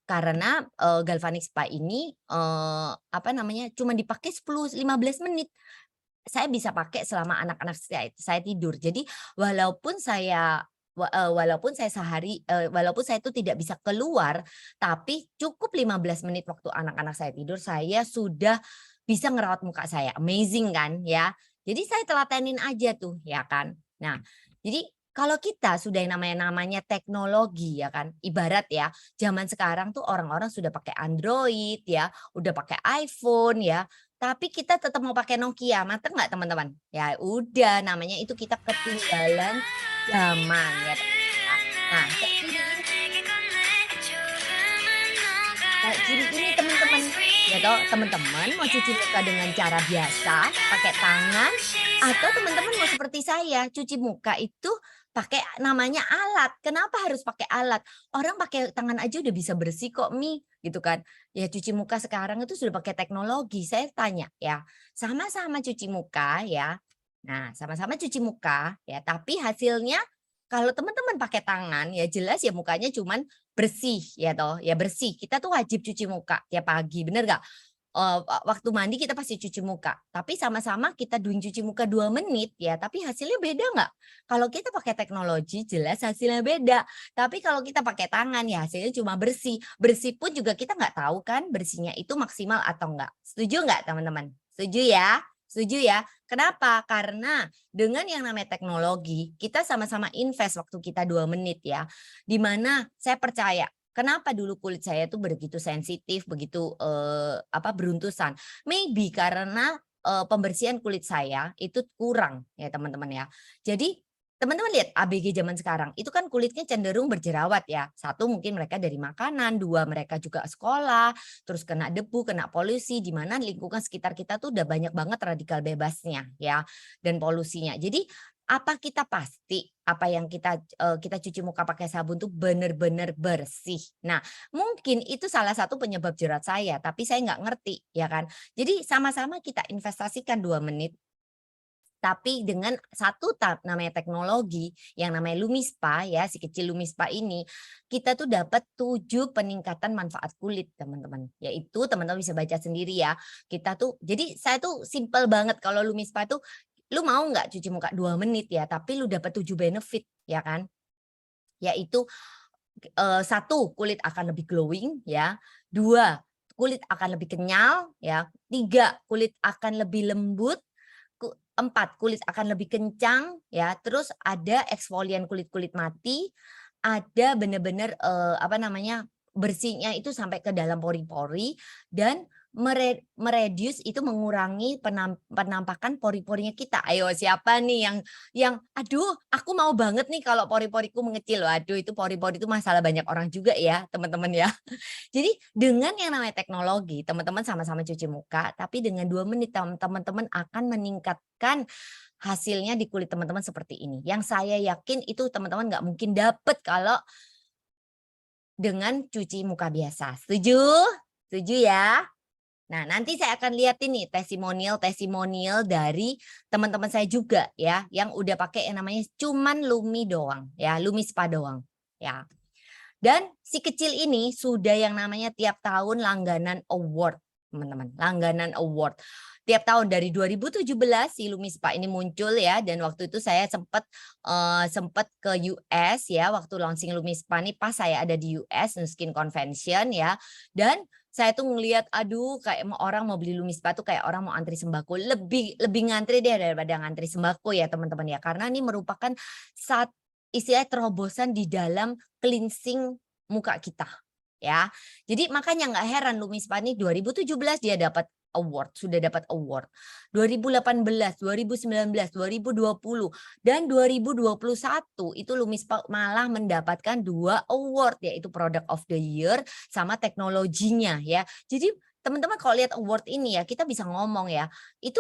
Karena, galvanic spa ini, apa namanya, cuma dipakai 10, 15 menit. Saya bisa pakai selama anak-anak saya tidur. Jadi walaupun saya walaupun saya walaupun saya itu tidak bisa keluar, tapi cukup 15 menit waktu anak-anak saya tidur, saya sudah bisa ngerawat muka saya. Amazing kan ya? Jadi saya telatenin aja tuh, ya kan. Nah, jadi kalau kita sudah yang namanya teknologi ya kan, ibarat ya, zaman sekarang tuh orang-orang sudah pakai Android ya, udah pakai iPhone ya, tapi kita tetap mau pakai Nokia, mater nggak teman-teman? Ya udah namanya itu kita ketinggalan zaman ya, teman-teman, ya. Nah, kayak gini ini teman-teman, ya toh, teman-teman mau cuci muka dengan cara biasa, pakai tangan, atau teman-teman mau seperti saya, cuci muka itu pakai namanya alat. Kenapa harus pakai alat? Orang pakai tangan aja udah bisa bersih kok, Mi, gitu kan. Ya cuci muka sekarang itu sudah pakai teknologi. Saya tanya ya, sama-sama cuci muka ya. Nah, sama-sama cuci muka ya, tapi hasilnya kalau teman-teman pakai tangan ya jelas ya mukanya cuman bersih ya toh, ya bersih. Kita tuh wajib cuci muka tiap pagi, bener nggak? Waktu mandi kita pasti cuci muka, tapi sama-sama kita doing cuci muka 2 menit ya, tapi hasilnya beda nggak? Kalau kita pakai teknologi jelas hasilnya beda, tapi kalau kita pakai tangan ya hasilnya cuma bersih. Bersih pun juga kita nggak tahu kan bersihnya itu maksimal atau enggak. Setuju nggak teman-teman? Setuju ya? Setuju ya? Kenapa? Karena dengan yang namanya teknologi, kita sama-sama invest waktu kita 2 menit ya, di mana saya percaya kenapa dulu kulit saya tuh begitu sensitif, begitu, apa, beruntusan. Maybe karena, pembersihan kulit saya itu kurang ya teman-teman ya. Jadi teman-teman lihat ABG zaman sekarang, itu kan kulitnya cenderung berjerawat ya. Satu mungkin mereka dari makanan, 2 mereka juga sekolah, terus kena debu, kena polusi, di mana lingkungan sekitar kita tuh udah banyak banget radikal bebasnya ya, dan polusinya. Jadi apa kita pasti apa yang kita cuci muka pakai sabun tuh bener-bener bersih. Nah, mungkin itu salah satu penyebab jerawat saya, tapi saya nggak ngerti, ya kan. Jadi sama-sama kita investasikan 2 menit, tapi dengan satu namanya teknologi, yang namanya Lumispa ya, si kecil Lumispa ini, kita tuh dapat 7 peningkatan manfaat kulit, teman-teman. Yaitu teman-teman bisa baca sendiri ya. Kita tuh jadi saya tuh simpel banget kalau Lumispa tuh, lu mau nggak cuci muka 2 menit ya, tapi lu dapat 7 benefit, ya kan. Yaitu, 1 kulit akan lebih glowing ya, 2 kulit akan lebih kenyal ya, 3 kulit akan lebih lembut, 4 kulit akan lebih kencang ya, terus ada eksfolian kulit-kulit mati, ada bener-bener, apa namanya, bersihnya itu sampai ke dalam pori-pori dan meredius itu mengurangi penampakan pori-porinya kita. Ayo siapa nih yang, "Aduh aku mau banget nih kalau pori-poriku mengecil." Waduh itu pori-pori itu masalah banyak orang juga ya teman-teman ya. Jadi dengan yang namanya teknologi, teman-teman sama-sama cuci muka, tapi dengan 2 menit teman-teman akan meningkatkan hasilnya di kulit teman-teman seperti ini. Yang saya yakin itu teman-teman nggak mungkin dapet kalau dengan cuci muka biasa. Setuju? Setuju ya? Nah, nanti saya akan lihatin nih testimonial dari teman-teman saya juga ya, yang udah pakai yang namanya cuman Lumi doang ya, Lumi Spa doang, ya. Dan si kecil ini sudah yang namanya tiap tahun langganan award, teman-teman, langganan award. Tiap tahun dari 2017 si Lumispa ini muncul ya dan waktu itu saya sempat ke US ya waktu launching Lumispa nih pas saya ada di US Nu Skin Convention ya. Dan saya tuh ngelihat aduh kayak orang mau beli Lumispa tuh kayak orang mau antri sembako, lebih lebih ngantri deh daripada ngantri sembako ya teman-teman ya. Karena ini merupakan istilahnya terobosan di dalam cleansing muka kita, ya. Jadi makanya nggak heran Lumispa nih 2017 dia dapat award, sudah dapat award. 2018, 2019, 2020, dan 2021 itu Lumispa malah mendapatkan 2 award, yaitu Product of the Year sama teknologinya ya. Jadi teman-teman kalau lihat award ini ya, kita bisa ngomong ya, itu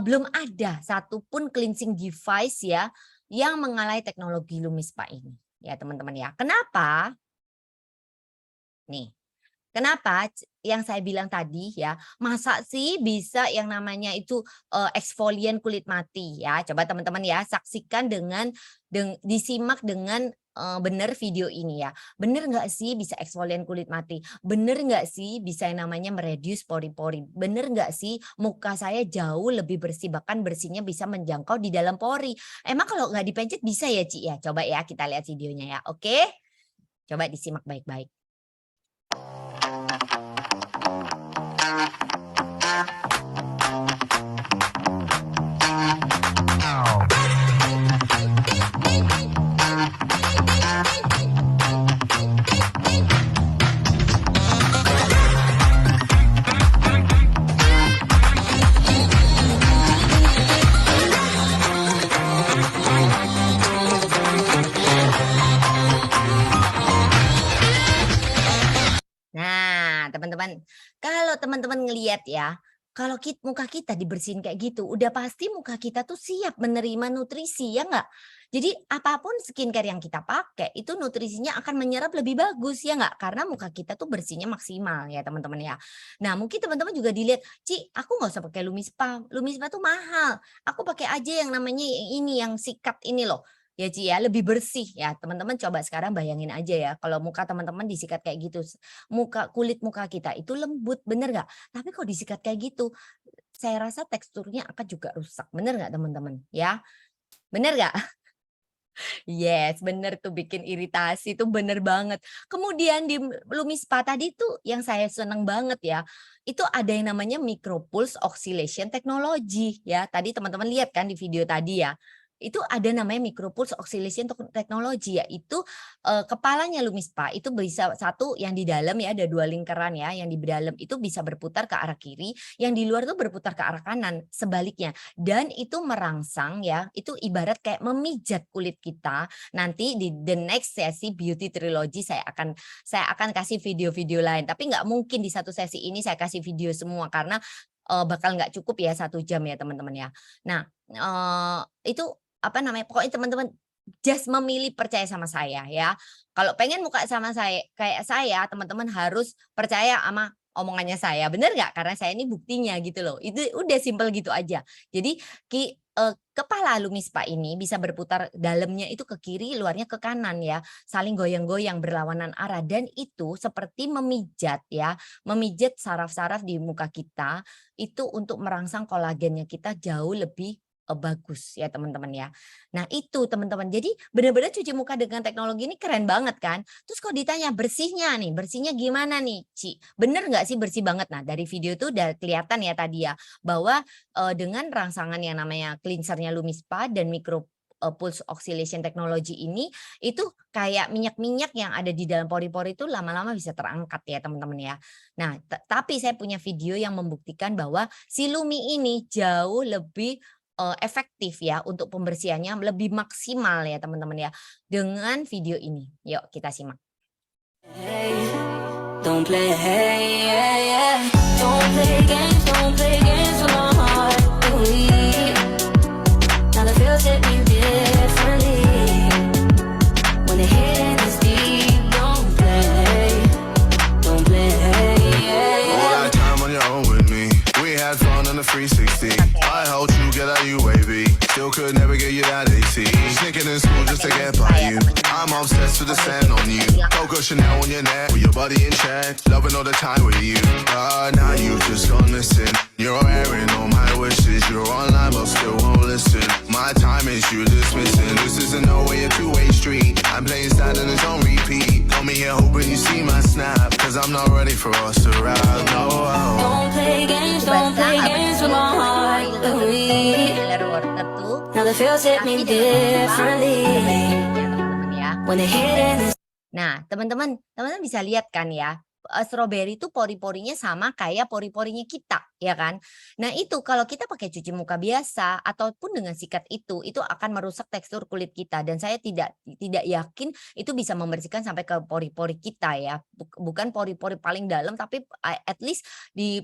belum ada satupun cleansing device ya, yang mengalahai teknologi Lumispa ini, ya teman-teman ya. Kenapa? Nih, kenapa? Yang saya bilang tadi ya, masa sih bisa yang namanya itu, eksfolian kulit mati ya. Coba teman-teman ya saksikan dengan disimak dengan bener video ini ya? Bener nggak sih bisa eksfolian kulit mati? Bener nggak sih bisa yang namanya mereduce pori-pori? Bener nggak sih muka saya jauh lebih bersih, bahkan bersihnya bisa menjangkau di dalam pori? Emang kalau nggak dipencet bisa ya, Ci, ya? Coba ya kita lihat videonya ya, oke? Coba disimak baik-baik. Nah, teman-teman, kalau teman-teman ngelihat ya, kalau muka kita dibersihin kayak gitu, udah pasti muka kita tuh siap menerima nutrisi, ya nggak? Jadi apapun skincare yang kita pakai, itu nutrisinya akan menyerap lebih bagus, ya nggak? Karena muka kita tuh bersihnya maksimal ya teman-teman ya. Nah mungkin teman-teman juga dilihat, Ci, aku nggak usah pakai Lumispa. Lumispa tuh mahal. Aku pakai aja yang namanya ini, yang sikat ini loh. Ya Ci ya, lebih bersih ya. Teman-teman coba sekarang bayangin aja ya, kalau muka teman-teman disikat kayak gitu, kulit muka kita itu lembut, bener nggak? Tapi kalau disikat kayak gitu, saya rasa teksturnya akan juga rusak, bener nggak teman-teman? Ya, bener nggak? Yes, bener tuh bikin iritasi tuh bener banget. Kemudian di Lumispa tadi tuh yang saya seneng banget ya, itu ada yang namanya Micropulse Oscillation Technology ya. Tadi teman-teman lihat kan di video tadi ya. Itu ada namanya Micropulse Oscillation Technology, yaitu kepalanya Lumispa itu bisa satu yang di dalam ya, ada 2 lingkaran ya, yang di dalam itu bisa berputar ke arah kiri, yang di luar tuh berputar ke arah kanan, sebaliknya. Dan itu merangsang ya, itu ibarat kayak memijat kulit kita. Nanti di the next sesi Beauty Trilogy saya akan kasih video-video lain, tapi nggak mungkin di satu sesi ini saya kasih video semua karena bakal nggak cukup ya 1 jam ya teman-teman ya. Nah, itu apa namanya, pokoknya teman-teman just memilih percaya sama saya ya. Kalau pengen muka sama saya kayak saya, teman-teman harus percaya sama omongannya saya, bener nggak? Karena saya ini buktinya gitu loh. Itu udah simpel gitu aja. Jadi kepala Lumispa ini bisa berputar dalamnya itu ke kiri, luarnya ke kanan ya, saling goyang-goyang berlawanan arah dan itu seperti memijat ya, memijat saraf-saraf di muka kita itu untuk merangsang kolagennya kita jauh lebih bagus ya teman-teman ya. Nah itu teman-teman, jadi benar-benar cuci muka dengan teknologi ini keren banget kan. Terus kalau ditanya bersihnya nih, bersihnya gimana nih Ci? Bener nggak sih bersih banget? Nah dari video itu udah kelihatan ya tadi ya, bahwa dengan rangsangan yang namanya cleansernya Lumispa dan Pulse Oscillation Technology ini, itu kayak minyak-minyak yang ada di dalam pori-pori itu lama-lama bisa terangkat ya teman-teman ya. Nah tapi saya punya video yang membuktikan bahwa si Lumi ini jauh lebih efektif ya untuk pembersihannya lebih maksimal ya teman-teman ya dengan video ini. Yuk kita simak. Don't play, hey, yeah, yeah. Don't play games with my heart. Now the feels hit me differently. When the hitting is deep, don't play, yeah, yeah. All that time on your own with me. We had fun on the 360. I helped you get out UAV. Still could never get you that AC. Sneaking in school just to get by you. I'm obsessed with the scent on you. Coco Chanel on your neck with your body in check. Loving all the time with you. Now you just gone missing. You're airing all my wishes. You're online but still won't listen. My time is you dismissing. This isn't no way a two-way street. I'm playing sad and it's on repeat. Call me here hoping you see my snap. Cause I'm not ready for us to ride. No. Don't play games with my heart. Now the feels hit me differently. When the hitting is. Nah, teman-teman bisa lihat kan ya, stroberi itu pori-porinya sama kayak pori-porinya kita, ya kan? Nah, itu kalau kita pakai cuci muka biasa ataupun dengan sikat itu akan merusak tekstur kulit kita dan saya tidak yakin itu bisa membersihkan sampai ke pori-pori kita ya. Bukan pori-pori paling dalam tapi at least di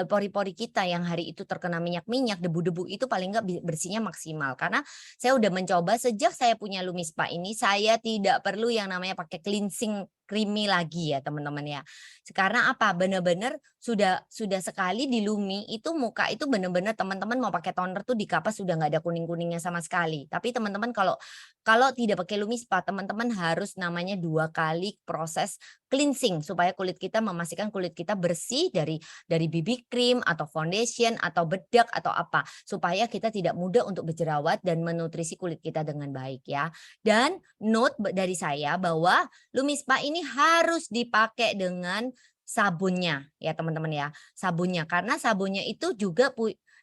pori-pori kita yang hari itu terkena minyak-minyak, debu-debu itu paling enggak bersihnya maksimal. Karena saya udah mencoba sejak saya punya Lumispa ini, saya tidak perlu yang namanya pakai cleansing creamy lagi ya teman-teman ya. Karena apa? Benar-benar sudah sekali di Lumi itu muka itu bener-bener teman-teman mau pakai toner tuh di kapas sudah nggak ada kuning-kuningnya sama sekali. Tapi teman-teman kalau tidak pakai Lumi Spa, teman-teman harus namanya 2 kali proses cleansing supaya kulit kita memastikan kulit kita bersih dari BB cream atau foundation atau bedak atau apa, supaya kita tidak mudah untuk berjerawat dan menutrisi kulit kita dengan baik ya. Dan note dari saya bahwa Lumi Spa ini harus dipakai dengan sabunnya ya teman-teman ya, sabunnya karena sabunnya itu juga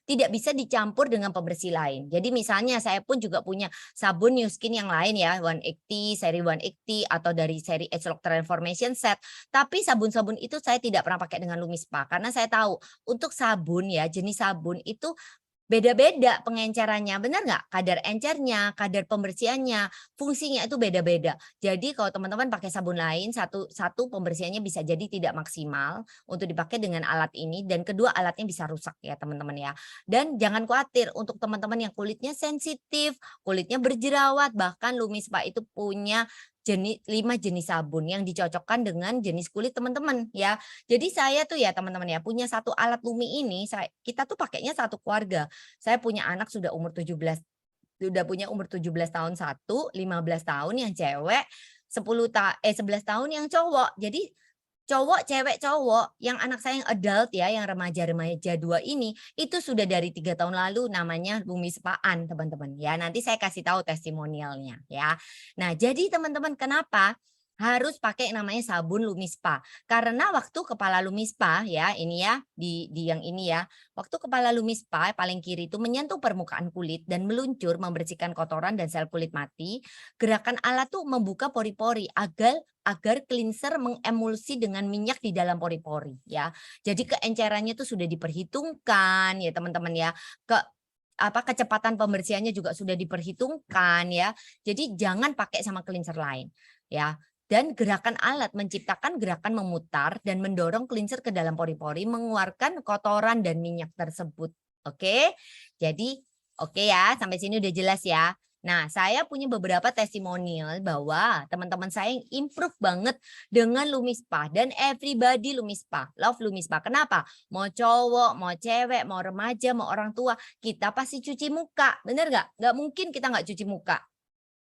tidak bisa dicampur dengan pembersih lain. Jadi misalnya saya pun juga punya sabun New Skin yang lain ya, 180, seri 180 atau dari seri Age Lock Transformation Set. Tapi sabun-sabun itu saya tidak pernah pakai dengan Lumi Spa karena saya tahu untuk sabun ya, jenis sabun itu beda-beda pengencerannya, benar nggak? Kadar encernya, kadar pembersihannya, fungsinya itu beda-beda. Jadi kalau teman-teman pakai sabun lain, satu pembersihannya bisa jadi tidak maksimal untuk dipakai dengan alat ini, dan kedua alatnya bisa rusak ya teman-teman ya. Dan jangan khawatir untuk teman-teman yang kulitnya sensitif, kulitnya berjerawat, bahkan Lumi Spa itu punya 5 jenis sabun yang dicocokkan dengan jenis kulit teman-teman ya. Jadi saya tuh ya teman-teman ya punya satu alat Lumi ini, kita tuh pakainya satu keluarga. Saya punya anak sudah punya umur 17 tahun satu, 15 tahun yang cewek, 11 tahun yang cowok. Jadi cowok, cewek, cowok, yang anak saya yang adult ya, yang remaja-remaja 2 ini, itu sudah dari 3 tahun lalu namanya Lumi Spaan teman-teman ya. Nanti saya kasih tahu testimonialnya ya. Nah jadi teman-teman kenapa harus pakai namanya sabun Lumi Spa? Karena waktu kepala Lumi Spa ya, ini ya, di yang ini ya. Waktu kepala Lumi Spa paling kiri itu menyentuh permukaan kulit dan meluncur membersihkan kotoran dan sel kulit mati, gerakan alat tuh membuka pori-pori agar cleanser mengemulsi dengan minyak di dalam pori-pori ya. Jadi keencerannya itu sudah diperhitungkan ya teman-teman ya. Kecepatan pembersihannya juga sudah diperhitungkan ya. Jadi jangan pakai sama cleanser lain ya. Dan gerakan alat menciptakan gerakan memutar dan mendorong cleanser ke dalam pori-pori mengeluarkan kotoran dan minyak tersebut. Oke. Jadi oke ya, sampai sini udah jelas ya. Nah, saya punya beberapa testimonial bahwa teman-teman saya yang improve banget dengan Lumi Spa dan everybody Lumi Spa, love Lumi Spa. Kenapa? Mau cowok, mau cewek, mau remaja, mau orang tua, kita pasti cuci muka. Bener nggak? Nggak mungkin kita nggak cuci muka.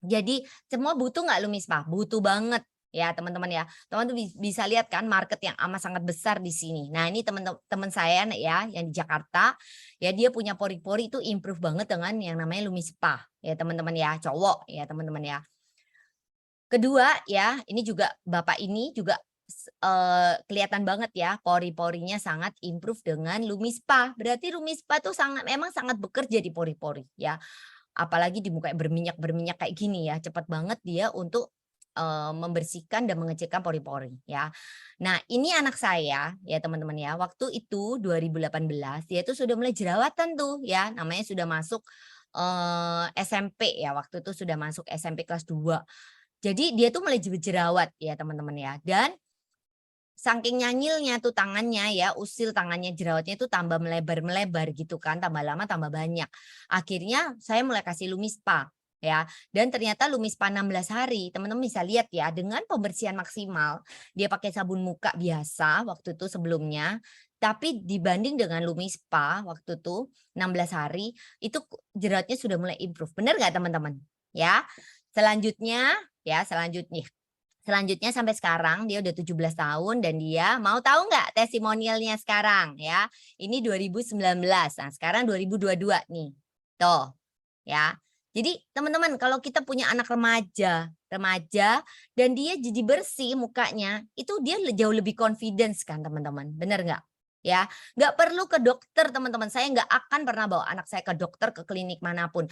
Jadi semua butuh nggak Lumi Spa? Butuh banget ya teman-teman ya. Teman-teman bisa lihat kan market yang amat sangat besar di sini. Nah ini teman-teman saya ya yang di Jakarta ya, dia punya pori-pori itu improve banget dengan yang namanya Lumi Spa ya teman-teman ya, cowok ya teman-teman ya. Kedua ya, ini juga bapak ini juga kelihatan banget ya pori-porinya sangat improve dengan Lumi Spa. Berarti Lumi Spa tuh memang sangat bekerja di pori-pori ya. Apalagi di muka berminyak kayak gini ya, cepat banget dia untuk membersihkan dan mengecilkan pori-pori ya. Nah, ini anak saya ya teman-teman ya. Waktu itu 2018 dia itu sudah mulai jerawatan tuh ya, namanya sudah masuk SMP ya, waktu itu sudah masuk SMP kelas 2. Jadi dia tuh mulai jerawat ya teman-teman ya. Dan saking nyanyilnya tuh tangannya ya, usil tangannya, jerawatnya itu tambah melebar-melebar gitu kan, tambah lama tambah banyak. Akhirnya saya mulai kasih Lumi Spa ya. Dan ternyata Lumi Spa 16 hari, teman-teman bisa lihat ya, dengan pembersihan maksimal, dia pakai sabun muka biasa waktu itu sebelumnya, tapi dibanding dengan Lumi Spa waktu itu 16 hari, itu jerawatnya sudah mulai improve. Benar nggak teman-teman? Ya. Selanjutnya sampai sekarang dia udah 17 tahun dan dia mau tahu nggak testimonialnya sekarang ya. Ini 2019. Nah, sekarang 2022 nih. Tuh, ya. Jadi teman-teman kalau kita punya anak remaja dan dia jadi bersih mukanya, itu dia jauh lebih confidence kan teman-teman. Bener nggak? Ya, nggak perlu ke dokter teman-teman. Saya nggak akan pernah bawa anak saya ke dokter, ke klinik manapun.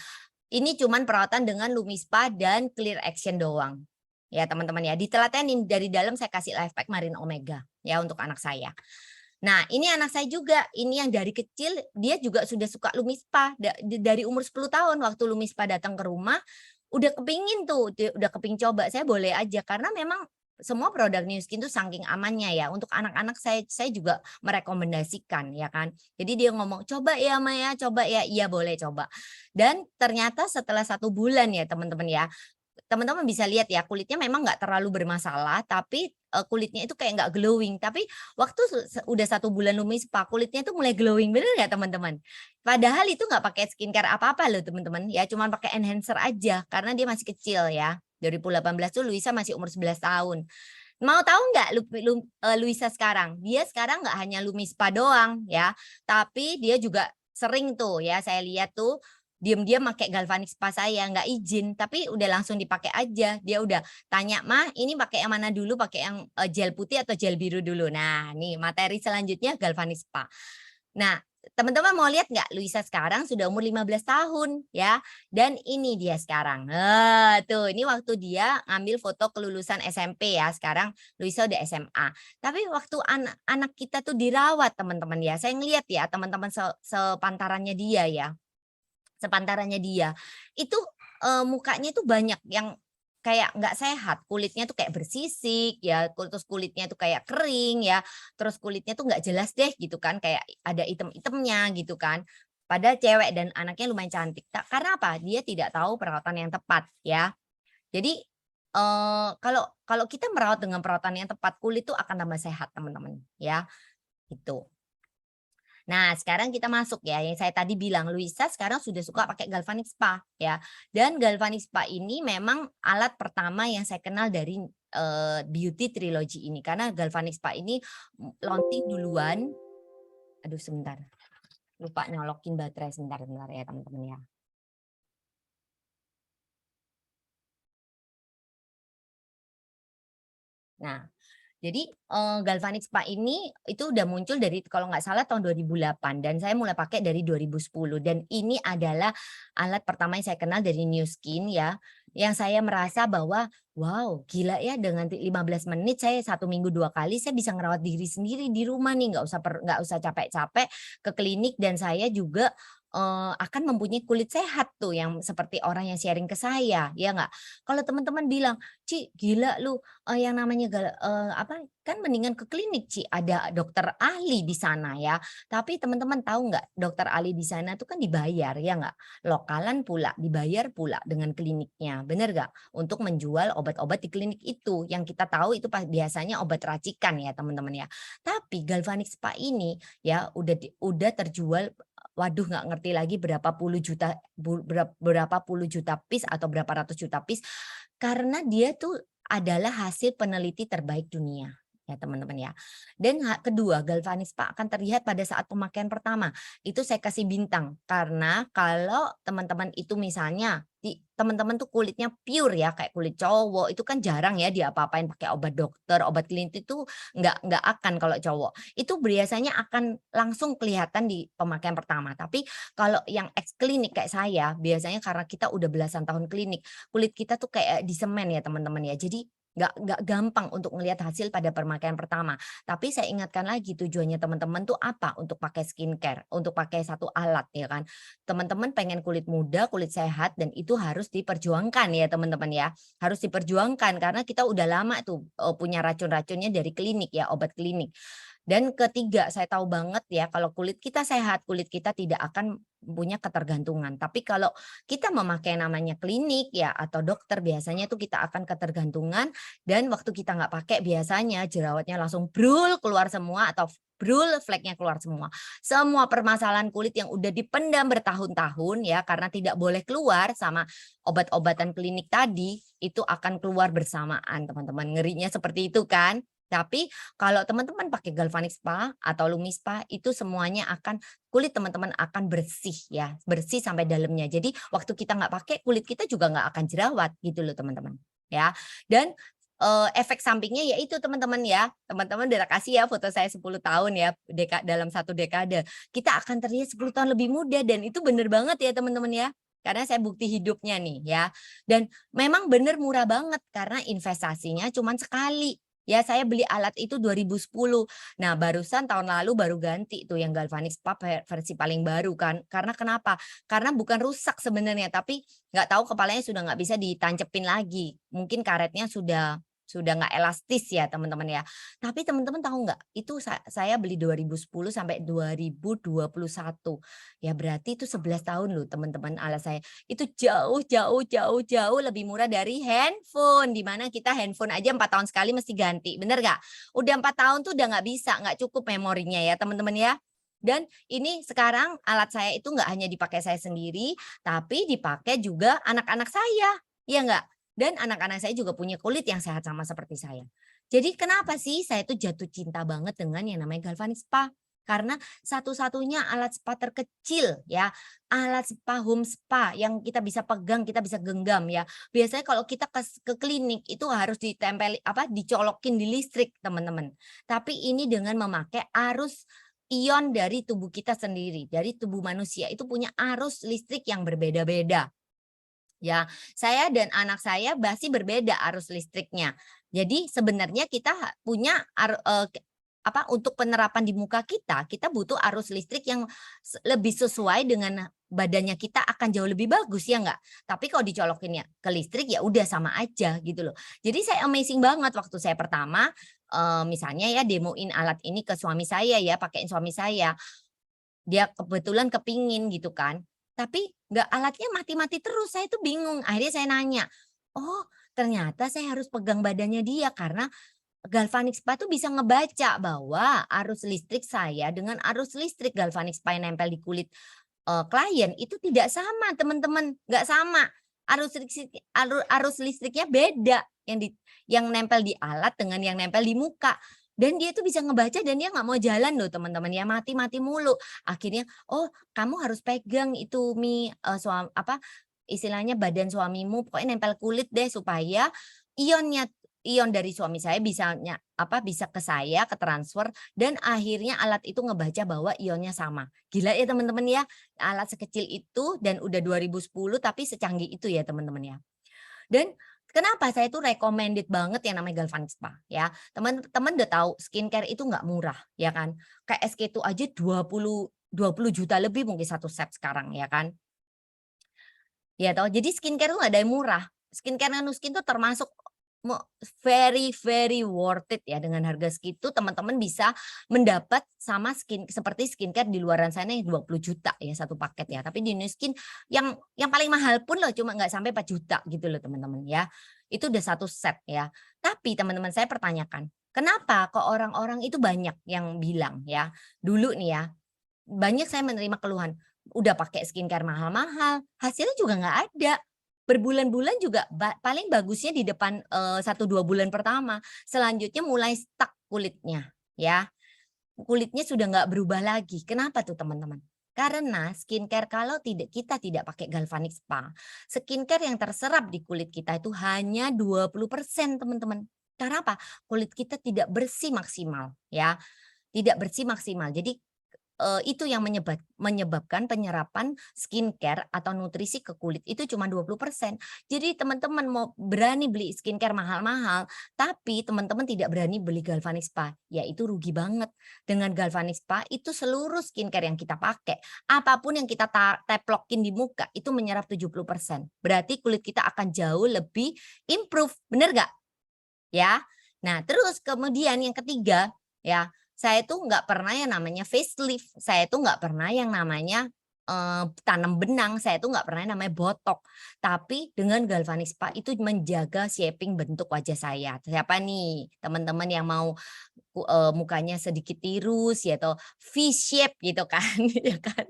Ini cuman perawatan dengan Lumi Spa dan Clear Action doang. Ya teman-teman ya, ditelatenin dari dalam saya kasih Life Pack Marine Omega ya untuk anak saya. Nah ini anak saya juga, ini yang dari kecil dia juga sudah suka Lumi Spa. Dari umur 10 tahun waktu Lumi Spa datang ke rumah, udah kepingin tuh, udah kepingin coba, saya boleh aja. Karena memang semua produk New Skin tuh saking amannya ya. Untuk anak-anak saya juga merekomendasikan ya kan. Jadi dia ngomong, coba ya Maya, coba ya, iya boleh coba. Dan ternyata setelah 1 bulan ya teman-teman ya, teman-teman bisa lihat ya kulitnya memang nggak terlalu bermasalah, tapi kulitnya itu kayak nggak glowing. Tapi waktu udah 1 bulan Lumi Spa kulitnya itu mulai glowing, bener nggak teman-teman? Padahal itu nggak pakai skincare apa-apa loh teman-teman, ya cuman pakai enhancer aja karena dia masih kecil ya. 2018 tuh Luisa masih umur 11 tahun. Mau tahu nggak Luisa sekarang? Dia sekarang nggak hanya Lumi Spa doang ya, tapi dia juga sering tuh ya saya lihat tuh diam-diam pakai Galvanic Spa saya, nggak izin, tapi udah langsung dipakai aja. Dia udah tanya, "Mah, ini pakai yang mana dulu? Pakai yang gel putih atau gel biru dulu?" Nah, nih materi selanjutnya Galvanic Spa. Nah, teman-teman mau lihat nggak Luisa sekarang sudah umur 15 tahun ya. Dan ini dia sekarang. Tuh ini waktu dia ngambil foto kelulusan SMP ya. Sekarang Luisa udah SMA. Tapi waktu anak kita tuh dirawat teman-teman ya. Saya ngeliat ya teman-teman sepantarannya dia ya. Sepantarannya dia. Itu mukanya itu banyak yang kayak nggak sehat, kulitnya tuh kayak bersisik ya, terus kulitnya tuh kayak kering ya, terus kulitnya tuh nggak jelas deh gitu kan, kayak ada item-itemnya gitu kan. Pada cewek dan anaknya lumayan cantik. Karena apa? Dia tidak tahu perawatan yang tepat ya. Jadi kalau kalau kita merawat dengan perawatan yang tepat, kulit tuh akan tambah sehat teman-teman ya. Gitu. Nah, sekarang kita masuk ya, yang saya tadi bilang Luisa sekarang sudah suka pakai Galvanic Spa ya. Dan Galvanic Spa ini memang alat pertama yang saya kenal dari Beauty Trilogy ini karena Galvanic Spa ini launching duluan. Aduh sebentar. Lupa nyolokin baterai sebentar ya teman-teman ya. Nah, jadi Galvanic Spa ini itu udah muncul dari kalau nggak salah tahun 2008 dan saya mulai pakai dari 2010 dan ini adalah alat pertama yang saya kenal dari New Skin ya, yang saya merasa bahwa wow gila ya dengan 15 menit saya 1 minggu 2 kali saya bisa ngerawat diri sendiri di rumah nih nggak usah capek-capek ke klinik dan saya juga akan mempunyai kulit sehat tuh yang seperti orang yang sharing ke saya ya nggak? Kalau teman-teman bilang, "Ci gila lu yang namanya apa, kan mendingan ke klinik Ci, ada dokter ahli di sana ya." Tapi teman-teman tahu nggak, dokter ahli di sana tuh kan dibayar ya nggak? Lokalan pula, dibayar pula dengan kliniknya, bener nggak? Untuk menjual obat-obat di klinik itu, yang kita tahu itu biasanya obat racikan ya teman-teman ya. Tapi Galvanic Spa ini ya udah terjual, waduh nggak ngerti lagi berapa puluh juta piece atau berapa ratus juta piece, karena dia tuh adalah hasil peneliti terbaik dunia ya teman-teman ya. Dan kedua, Galvanic Spa akan terlihat pada saat pemakaian pertama. Itu saya kasih bintang karena kalau teman-teman itu misalnya teman-teman tuh kulitnya pure ya kayak kulit cowok itu kan jarang ya diapa-apain pakai obat dokter, obat klinik itu nggak akan kalau cowok. Itu biasanya akan langsung kelihatan di pemakaian pertama. Tapi kalau yang ex klinik kayak saya, biasanya karena kita udah belasan tahun klinik, kulit kita tuh kayak di semen ya teman-teman ya. Jadi nggak gampang untuk melihat hasil pada pemakaian pertama. Tapi saya ingatkan lagi tujuannya teman-teman tuh apa? Untuk pakai skincare, untuk pakai satu alat ya kan. Teman-teman pengen kulit muda, kulit sehat dan itu harus diperjuangkan ya teman-teman ya. Harus diperjuangkan karena kita udah lama tuh punya racun-racunnya dari klinik ya, obat klinik. Dan ketiga, saya tahu banget ya kalau kulit kita sehat, kulit kita tidak akan punya ketergantungan. Tapi kalau kita memakai namanya klinik ya atau dokter biasanya tuh kita akan ketergantungan dan waktu kita nggak pakai biasanya jerawatnya langsung brul keluar semua atau brul fleknya keluar semua. Semua permasalahan kulit yang udah dipendam bertahun-tahun ya karena tidak boleh keluar sama obat-obatan klinik tadi itu akan keluar bersamaan teman-teman. Ngerinya seperti itu kan? Tapi kalau teman-teman pakai Galvanic Spa atau Lumi Spa itu semuanya akan kulit teman-teman akan bersih ya, bersih sampai dalamnya. Jadi waktu kita nggak pakai kulit kita juga nggak akan jerawat gitu loh teman-teman ya. Dan efek sampingnya yaitu teman-teman ya, teman-teman udah kasih ya foto saya 10 tahun ya dalam 1 dekade. Kita akan terlihat 10 tahun lebih muda dan itu bener banget ya teman-teman ya. Karena saya bukti hidupnya nih ya. Dan memang bener murah banget karena investasinya cuma sekali. Ya saya beli alat itu 2010. Nah barusan tahun lalu baru ganti tuh yang Galvanic Spa versi paling baru kan. Karena kenapa? Karena bukan rusak sebenarnya tapi nggak tahu kepalanya sudah nggak bisa ditancepin lagi. Mungkin karetnya sudah sudah nggak elastis ya teman-teman ya. Tapi teman-teman tahu nggak, itu saya beli 2010 sampai 2021. Ya berarti itu 11 tahun loh teman-teman alat saya. Itu jauh lebih murah dari handphone. Di mana kita handphone aja 4 tahun sekali mesti ganti, bener nggak? Udah 4 tahun tuh udah nggak bisa, nggak cukup memorinya ya teman-teman ya. Dan ini sekarang alat saya itu nggak hanya dipakai saya sendiri, tapi dipakai juga anak-anak saya, ya nggak? Dan anak-anak saya juga punya kulit yang sehat sama seperti saya. Jadi kenapa sih saya tuh jatuh cinta banget dengan yang namanya Galvanic Spa? Karena satu-satunya alat spa terkecil ya, alat spa home spa yang kita bisa pegang, kita bisa genggam ya. Biasanya kalau kita ke klinik itu harus ditempel dicolokin di listrik teman-teman. Tapi ini dengan memakai arus ion dari tubuh kita sendiri, dari tubuh manusia itu punya arus listrik yang berbeda-beda. Ya, saya dan anak saya masih berbeda arus listriknya. Jadi sebenarnya kita punya untuk penerapan di muka kita butuh arus listrik yang lebih sesuai dengan badannya kita akan jauh lebih bagus ya enggak? Tapi kalau dicolokinnya ke listrik ya udah sama aja gitu loh. Jadi saya amazing banget waktu saya pertama misalnya ya demoin alat ini ke suami saya ya, pakein suami saya. Dia kebetulan kepingin gitu kan. Tapi nggak alatnya mati-mati terus, saya tuh bingung. Akhirnya saya nanya, oh ternyata saya harus pegang badannya dia karena Galvanic Spa tuh bisa ngebaca bahwa arus listrik saya dengan arus listrik Galvanic Spa yang nempel di kulit klien itu tidak sama teman-teman, nggak sama. Arus listriknya beda yang nempel di alat dengan yang nempel di muka. Dan dia itu bisa ngebaca dan dia nggak mau jalan loh teman-teman ya, mati-mati mulu. Akhirnya, oh kamu harus pegang itu istilahnya badan suamimu, pokoknya nempel kulit deh supaya ion dari suami saya bisa ke saya, ke transfer dan akhirnya alat itu ngebaca bahwa ionnya sama. Gila ya teman-teman ya, alat sekecil itu dan udah 2010 tapi secanggih itu ya teman-teman ya. Dan kenapa saya tuh recommended banget yang namanya Galvanic Spa ya. Teman-teman udah tahu skincare itu nggak murah ya kan. Kayak SK2 aja 20 juta lebih mungkin satu set sekarang ya kan. Ya toh, jadi skincare tuh nggak ada yang murah. Skincare Nanuskin tuh termasuk very worth it ya, dengan harga segitu teman-teman bisa mendapat sama seperti skincare di luaran sana yang 20 juta ya satu paket ya. Tapi di Nuskin yang paling mahal pun loh cuma nggak sampai 4 juta gitu loh teman-teman ya. Itu udah satu set ya. Tapi teman-teman saya pertanyakan, kenapa kok orang-orang itu banyak yang bilang ya, dulu nih ya, banyak saya menerima keluhan, udah pakai skincare mahal-mahal, hasilnya juga nggak ada. Berbulan-bulan juga paling bagusnya di depan 1-2 bulan pertama. Selanjutnya mulai stuck kulitnya ya. Kulitnya sudah nggak berubah lagi. Kenapa tuh teman-teman? Karena skincare kalau kita tidak pakai Galvanic Spa, skincare yang terserap di kulit kita itu hanya 20% teman-teman. Karena apa? Kulit kita tidak bersih maksimal ya. Tidak bersih maksimal. Jadi itu yang menyebabkan penyerapan skincare atau nutrisi ke kulit itu cuma 20%. Jadi teman-teman mau berani beli skincare mahal-mahal, tapi teman-teman tidak berani beli Galvanic Spa, ya itu rugi banget. Dengan Galvanic Spa itu seluruh skincare yang kita pakai, apapun yang kita teplokin di muka itu menyerap 70%. Berarti kulit kita akan jauh lebih improve, bener nggak? Ya. Nah, terus kemudian yang ketiga ya, saya tuh nggak pernah yang namanya facelift, saya tuh nggak pernah yang namanya tanam benang, saya tuh nggak pernah yang namanya botok. Tapi dengan Galvanic Spa itu menjaga shaping bentuk wajah saya. Siapa nih teman-teman yang mau mukanya sedikit tirus ya atau V-shape gitu kan, ya kan?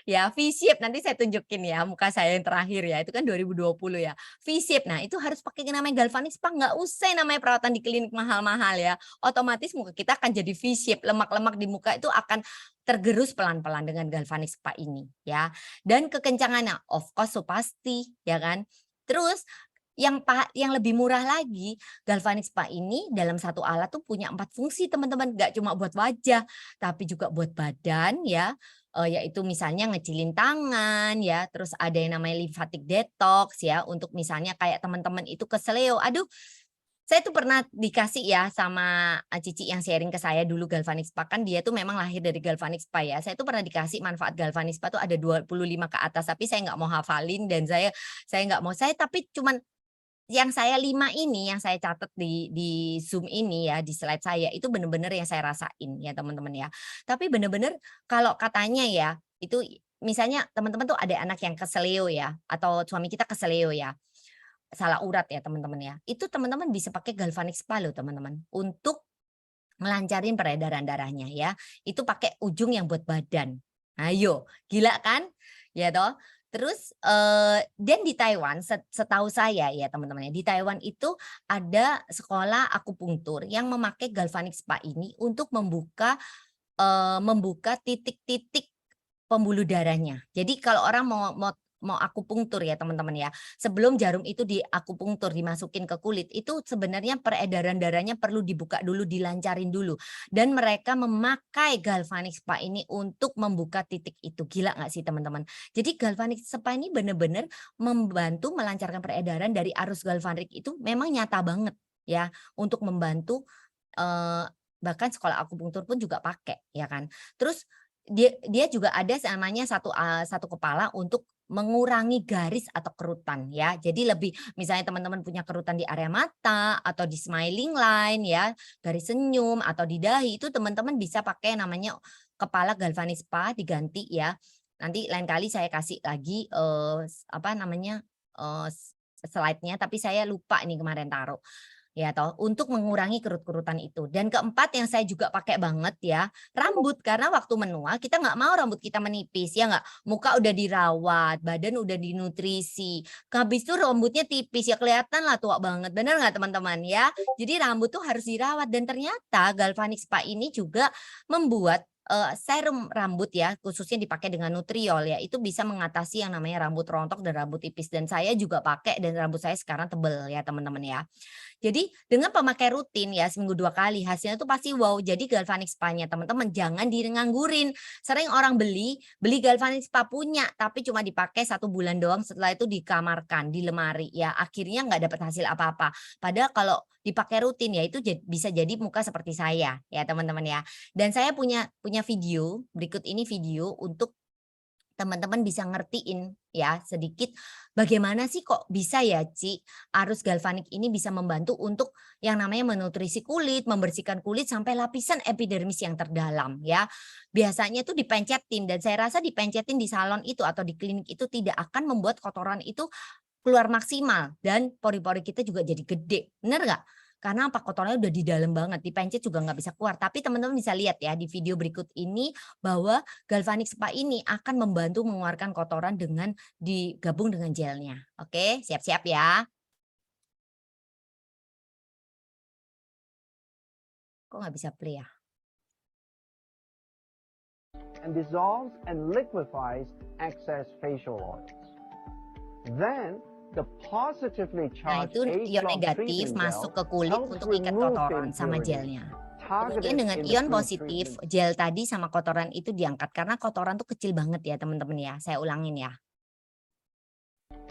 Ya V-shape nanti saya tunjukin ya muka saya yang terakhir ya itu kan 2020 ya V-shape. Nah itu harus pakai yang namanya Galvanic Spa, nggak usah yang namanya perawatan di klinik mahal-mahal ya, otomatis muka kita akan jadi V-shape, lemak-lemak di muka itu akan tergerus pelan-pelan dengan Galvanic Spa ini ya. Dan kekencangannya of course so pasti ya kan. Terus yang lebih murah lagi, Galvanic Spa ini dalam satu alat tuh punya 4 fungsi teman-teman, nggak cuma buat wajah tapi juga buat badan ya. Yaitu misalnya ngecilin tangan ya, terus ada yang namanya lymphatic detox ya, untuk misalnya kayak teman-teman itu keseleo, aduh saya tuh pernah dikasih ya sama Cici yang sharing ke saya dulu Galvanic Spa, kan dia tuh memang lahir dari Galvanic Spa ya, saya tuh pernah dikasih manfaat Galvanic Spa tuh ada 25 ke atas, tapi saya nggak mau hafalin dan saya nggak mau, tapi cuman yang saya 5 ini, yang saya catat di Zoom ini ya, di slide saya, itu bener-bener yang saya rasain ya teman-teman ya. Tapi bener-bener kalau katanya ya, itu misalnya teman-teman tuh ada anak yang keseleo ya, atau suami kita keseleo ya, salah urat ya teman-teman ya. Itu teman-teman bisa pakai galvanic spa loh teman-teman, untuk melancarin peredaran darahnya ya. Itu pakai ujung yang buat badan. Ayo, gila kan? Ya toh? Terus dan di Taiwan setahu saya ya teman-teman ya, di Taiwan itu ada sekolah akupunktur yang memakai galvanic spa ini untuk membuka titik-titik pembuluh darahnya. Jadi kalau orang mau akupunktur ya teman-teman ya, sebelum jarum itu diakupunktur dimasukin ke kulit, itu sebenarnya peredaran darahnya perlu dibuka dulu, dilancarin dulu. Dan mereka memakai galvanic spa ini untuk membuka titik itu. Gila nggak sih teman-teman? Jadi galvanic spa ini benar-benar membantu melancarkan peredaran dari arus galvanik itu memang nyata banget ya, untuk membantu bahkan sekolah akupunktur pun juga pakai ya kan. Terus dia juga ada namanya satu kepala untuk mengurangi garis atau kerutan ya. Jadi lebih misalnya teman-teman punya kerutan di area mata atau di smiling line ya, garis senyum atau di dahi, itu teman-teman bisa pakai namanya kepala galvanis spa diganti ya. Nanti lain kali saya kasih lagi apa namanya slide-nya, tapi saya lupa ini kemarin taruh. Ya toh, untuk mengurangi kerut-kerutan itu. Dan keempat yang saya juga pakai banget ya, rambut. Karena waktu menua kita nggak mau rambut kita menipis, ya nggak? Muka udah dirawat, badan udah dinutrisi. Habis itu rambutnya tipis, ya kelihatan lah tua banget. Bener nggak teman-teman ya? Jadi rambut tuh harus dirawat. Dan ternyata Galvanic Spa ini juga membuat serum rambut ya, khususnya dipakai dengan nutriol ya, itu bisa mengatasi yang namanya rambut rontok dan rambut tipis. Dan saya juga pakai dan rambut saya sekarang tebel ya teman-teman ya. Jadi dengan pemakai rutin ya seminggu 2 kali, hasilnya tuh pasti wow. Jadi galvanic spa-nya teman-teman jangan nganggurin. Sering orang beli galvanic spa punya tapi cuma dipakai 1 bulan doang, setelah itu dikamarkan di lemari ya. Akhirnya nggak dapat hasil apa-apa. Padahal kalau dipakai rutin ya itu bisa jadi muka seperti saya ya teman-teman ya. Dan saya punya video, berikut ini video untuk teman-teman bisa ngertiin ya sedikit bagaimana sih kok bisa ya Ci, arus galvanik ini bisa membantu untuk yang namanya menutrisi kulit, membersihkan kulit sampai lapisan epidermis yang terdalam ya. Biasanya itu dipencetin dan saya rasa dipencetin di salon itu atau di klinik itu tidak akan membuat kotoran itu keluar maksimal dan pori-pori kita juga jadi gede. Bener nggak? Karena apa, kotorannya udah di dalam banget, dipencet juga nggak bisa keluar. Tapi teman-teman bisa lihat ya di video berikut ini bahwa galvanic spa ini akan membantu mengeluarkan kotoran dengan digabung dengan gelnya. Oke, siap-siap ya. Kok nggak bisa play ya? And dissolves and liquefies excess facial oils. Then the positively Nah charged itu ion age-long negatif treatment masuk gel ke kulit helps untuk ikat remove kotoran sama impurities gelnya. targeted Kemudian dengan in the ion positif, pre-treatment. gel tadi sama kotoran itu diangkat karena kotoran tuh kecil banget ya teman-teman ya. Saya ulangin ya.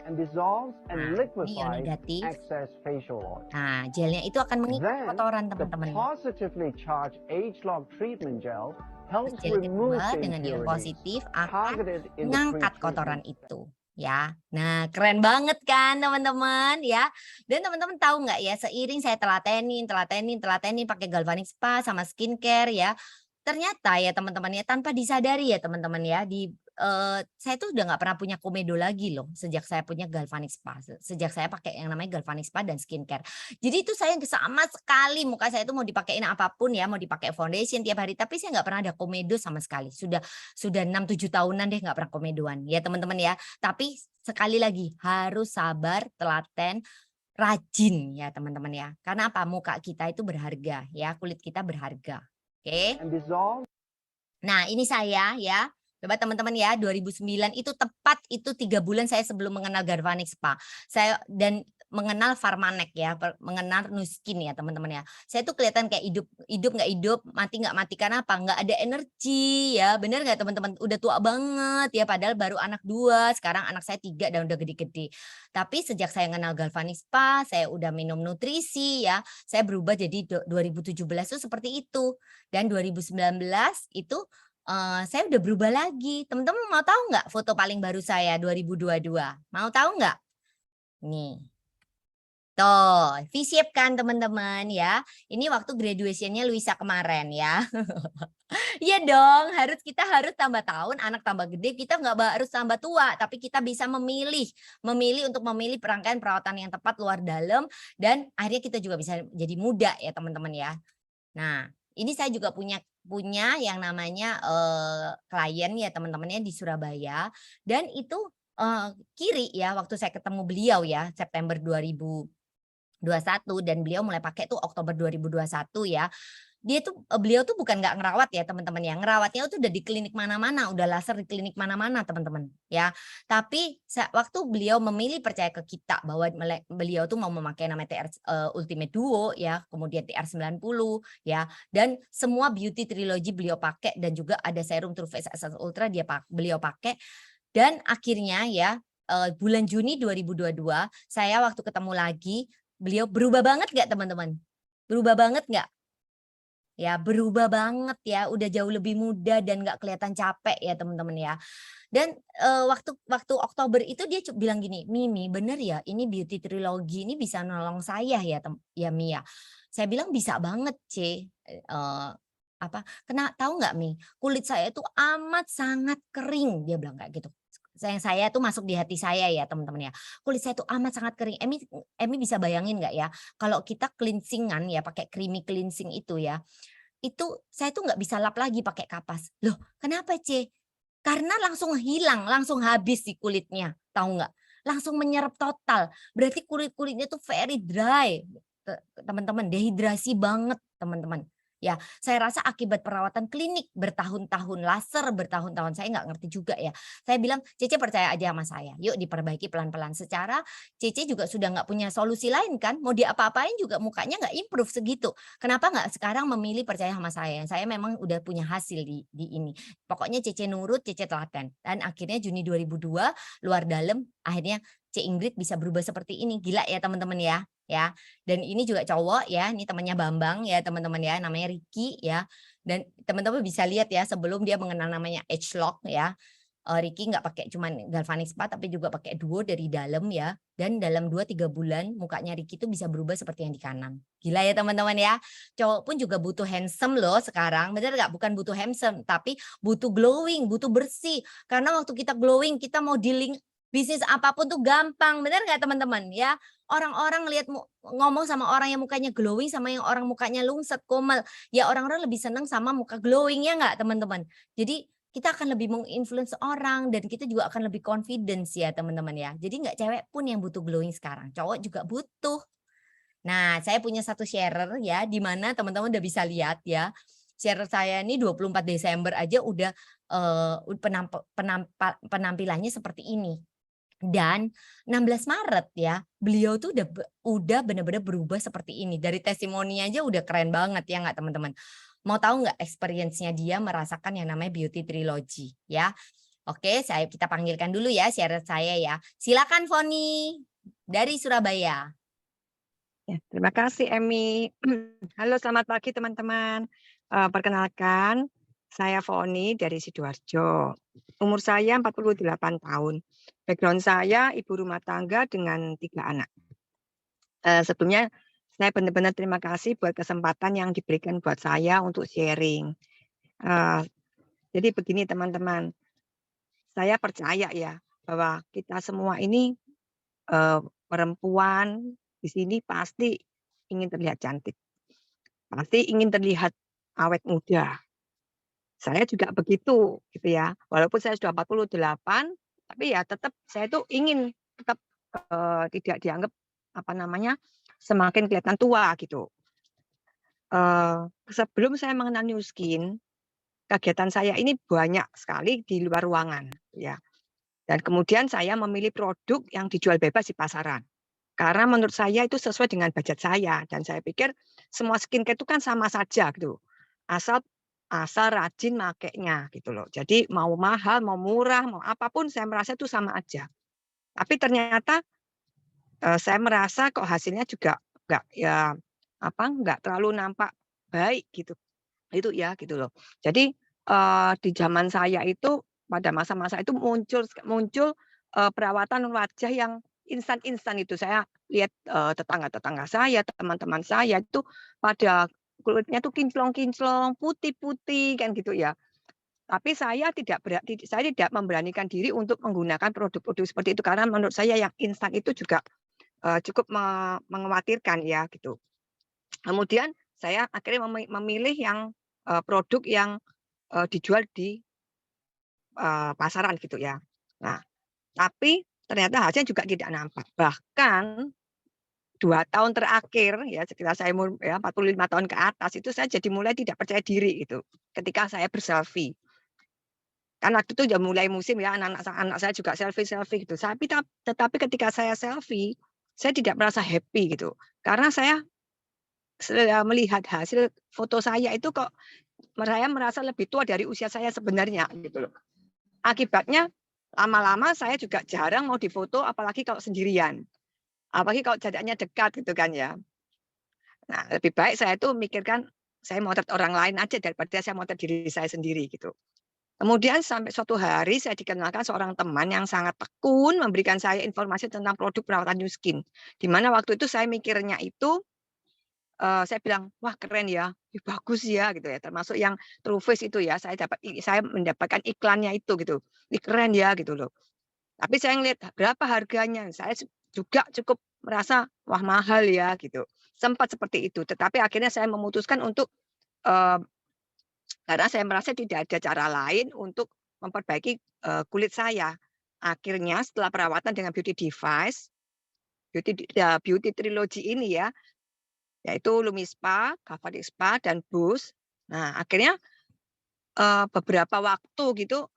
And dissolves Nah, and ini ion liquefies negatif. excess facial oils. Nah, gelnya itu akan mengikat Then kotoran the teman-teman. positively charged age-long treatment gel helps Gel remove kedua the dengan ion impurities positif akan targeted in the mengangkat pre-treatment. kotoran itu ya. Nah, keren banget kan teman-teman ya. Dan teman-teman tahu nggak ya, seiring saya telatenin pakai galvanic spa sama skincare ya. Ternyata ya teman-teman ya, tanpa disadari ya teman-teman ya, saya tuh udah nggak pernah punya komedo lagi loh sejak saya punya galvanic spa, sejak saya pakai yang namanya galvanic spa dan skincare. Jadi itu saya sama sekali muka saya itu mau dipakein apapun ya, mau dipakai foundation tiap hari, tapi saya nggak pernah ada komedo sama sekali. Sudah 6-7 tahunan deh nggak pernah komedoan ya teman-teman ya. Tapi sekali lagi harus sabar, telaten, rajin ya teman-teman ya. Karena apa? Muka kita itu berharga ya, kulit kita berharga. Oke. And dissolves Nah, ini saya ya. Coba teman-teman ya, 2009 itu tepat itu 3 bulan saya sebelum mengenal Galvanic Spa. Saya dan mengenal Pharmanex ya, mengenal Nuskin ya teman-teman ya. Saya tuh kelihatan kayak hidup nggak hidup, mati nggak mati, karena apa? Nggak ada energi ya, bener nggak teman-teman? Udah tua banget ya, padahal baru anak 2, sekarang anak saya 3 dan udah gede-gede. Tapi sejak saya kenal Galvanic Spa, saya udah minum nutrisi ya, saya berubah jadi 2017 tuh seperti itu. Dan 2019 itu saya udah berubah lagi. Teman-teman mau tahu nggak foto paling baru saya 2022? Mau tahu nggak? Nih. Tuh, V-shape kan teman-teman ya. Ini waktu graduation-nya Luisa kemarin ya. Iya dong, kita harus tambah tahun, anak tambah gede, kita nggak harus tambah tua, tapi kita bisa memilih, untuk memilih rangkaian perawatan yang tepat luar dalam, dan akhirnya kita juga bisa jadi muda ya teman-teman ya. Nah, ini saya juga punya punya yang namanya klien ya teman-temannya di Surabaya, dan itu kiri ya waktu saya ketemu beliau ya September 2021, dan beliau mulai pakai tuh Oktober 2021 ya. Beliau tuh bukan nggak ngerawat ya teman-teman ya, ngerawatnya tuh udah di klinik mana-mana, udah laser di klinik mana-mana teman-teman ya. Tapi waktu beliau memilih percaya ke kita bahwa beliau tuh mau memakai namanya TR Ultimate Duo ya, kemudian TR90 ya, dan semua beauty trilogy beliau pakai, dan juga ada serum True Face Essence Ultra beliau pakai, dan akhirnya ya bulan Juni 2022 saya waktu ketemu lagi, beliau berubah banget nggak teman-teman? Berubah banget nggak? Ya, berubah banget ya, udah jauh lebih muda dan nggak kelihatan capek ya teman-teman ya. Dan waktu Oktober itu dia bilang gini, "Mimi, bener ya ini beauty trilogy ini bisa nolong saya ya ya Mi ya?" Saya bilang, "Bisa banget C." Tahu nggak Mi, kulit saya itu amat sangat kering," dia bilang kayak gitu. Saya tuh masuk di hati saya ya teman-teman ya. Kulit saya tuh amat sangat kering. Emi bisa bayangin nggak ya, kalau kita cleansingan ya pakai creamy cleansing itu ya, itu saya tuh nggak bisa lap lagi pakai kapas. Loh, kenapa C? Karena langsung hilang, langsung habis di kulitnya, tahu nggak? Langsung menyerap total. Berarti kulitnya tuh very dry, teman-teman, dehidrasi banget, teman-teman. Ya, saya rasa akibat perawatan klinik bertahun-tahun, laser bertahun-tahun, saya nggak ngerti juga ya. Saya bilang, Cece percaya aja sama saya, yuk diperbaiki pelan-pelan. Secara Cece juga sudah nggak punya solusi lain kan, mau diapa-apain juga mukanya nggak improve segitu. Kenapa nggak sekarang memilih percaya sama saya? Saya memang udah punya hasil di ini. Pokoknya Cece nurut, Cece telaten. Dan akhirnya Juni 2002 luar dalam, akhirnya C Ingrid bisa berubah seperti ini. Gila ya teman-teman ya. Ya, dan ini juga cowok ya, ini temannya Bambang ya teman-teman ya, namanya Ricky ya. Dan teman-teman bisa lihat ya sebelum dia mengenal namanya H-Lock ya. Ricky nggak pakai cuman galvanic spa tapi juga pakai duo dari dalam ya. Dan dalam 2-3 bulan mukanya Ricky itu bisa berubah seperti yang di kanan. Gila ya teman-teman ya. Cowok pun juga butuh handsome loh sekarang. Bener nggak? Bukan butuh handsome tapi butuh glowing, butuh bersih. Karena waktu kita glowing kita mau dealing bisnis apapun tuh gampang. Bener nggak teman-teman ya? Orang-orang lihat ngomong sama orang yang mukanya glowing sama yang orang mukanya lungset, komel. Ya orang-orang lebih senang sama muka glowing ya nggak teman-teman? Jadi kita akan lebih menginfluence orang dan kita juga akan lebih confidence ya teman-teman ya. Jadi nggak cewek pun yang butuh glowing sekarang, cowok juga butuh. Nah, saya punya satu sharer ya, di mana teman-teman udah bisa lihat ya. Sharer saya ini 24 Desember aja udah penampilannya seperti ini. Dan 16 Maret ya, beliau tuh udah benar-benar berubah seperti ini. Dari testimoni aja udah keren banget ya nggak teman-teman? Mau tahu nggak experience-nya dia merasakan yang namanya beauty trilogy ya? Oke, kita panggilkan dulu ya share saya ya. Silakan Foni dari Surabaya. Ya, terima kasih Emi. Halo, selamat pagi teman-teman. Perkenalkan, saya Foni dari Sidoarjo. Umur saya 48 tahun. Background saya ibu rumah tangga dengan 3 anak. Sebelumnya saya benar-benar terima kasih buat kesempatan yang diberikan buat saya untuk sharing. Jadi begini teman-teman, saya percaya ya bahwa kita semua ini perempuan di sini pasti ingin terlihat cantik, pasti ingin terlihat awet muda. Saya juga begitu gitu ya. Walaupun saya sudah 48, tapi ya tetap saya tuh ingin tetap tidak dianggap apa namanya semakin kelihatan tua gitu. Sebelum saya mengenal New Skin, kegiatan saya ini banyak sekali di luar ruangan ya. Dan kemudian saya memilih produk yang dijual bebas di pasaran. Karena menurut saya itu sesuai dengan budget saya dan saya pikir semua skincare itu kan sama saja gitu. Asal rajin makainya gitu loh. Jadi mau mahal, mau murah, mau apapun saya merasa itu sama aja. Tapi ternyata saya merasa kok hasilnya juga nggak terlalu nampak baik gitu. Itu ya gitu loh. Jadi di zaman saya itu pada masa-masa itu muncul perawatan wajah yang instan-instan itu. Saya lihat, tetangga-tetangga saya, teman-teman saya itu pada kulitnya tuh kinclong-kinclong, putih-putih kan gitu ya. Tapi saya tidak memberanikan diri untuk menggunakan produk-produk seperti itu karena menurut saya yang instan itu juga, cukup mengkhawatirkan ya gitu. Kemudian saya akhirnya memilih yang, produk yang, dijual di, pasaran gitu ya. Nah, tapi ternyata hasilnya juga tidak nampak. Bahkan 2 tahun terakhir ya, sekitar saya umur ya 45 tahun ke atas, itu saya jadi mulai tidak percaya diri gitu, ketika saya berselfie. Kan waktu itu udah mulai musim ya, anak saya juga selfie-selfie gitu. Tetapi ketika saya selfie, saya tidak merasa happy gitu. Karena saya melihat hasil foto saya itu kok saya merasa lebih tua dari usia saya sebenarnya gitu loh. Akibatnya lama-lama saya juga jarang mau difoto apalagi kalau sendirian. Apalagi kalau jaraknya dekat gitu kan ya. Nah, lebih baik saya tuh mikirkan saya motret orang lain aja daripada saya motret diri saya sendiri gitu. Kemudian sampai suatu hari saya dikenalkan seorang teman yang sangat tekun memberikan saya informasi tentang produk perawatan New Skin. Di mana waktu itu saya mikirnya itu, saya bilang, "Wah keren ya, ih bagus ya," gitu ya. Termasuk yang True Face itu ya, saya mendapatkan iklannya itu gitu. "Ih keren ya," gitu loh. Tapi saya ngelihat berapa harganya, saya juga cukup merasa, "Wah mahal ya," gitu. Sempat seperti itu, tetapi akhirnya saya memutuskan untuk, eee karena saya merasa tidak ada cara lain untuk memperbaiki, kulit saya. Akhirnya setelah perawatan dengan beauty device, beauty trilogy ini ya, yaitu Lumispa, Cavadi Spa, dan Boost. Nah, akhirnya, beberapa waktu gitu,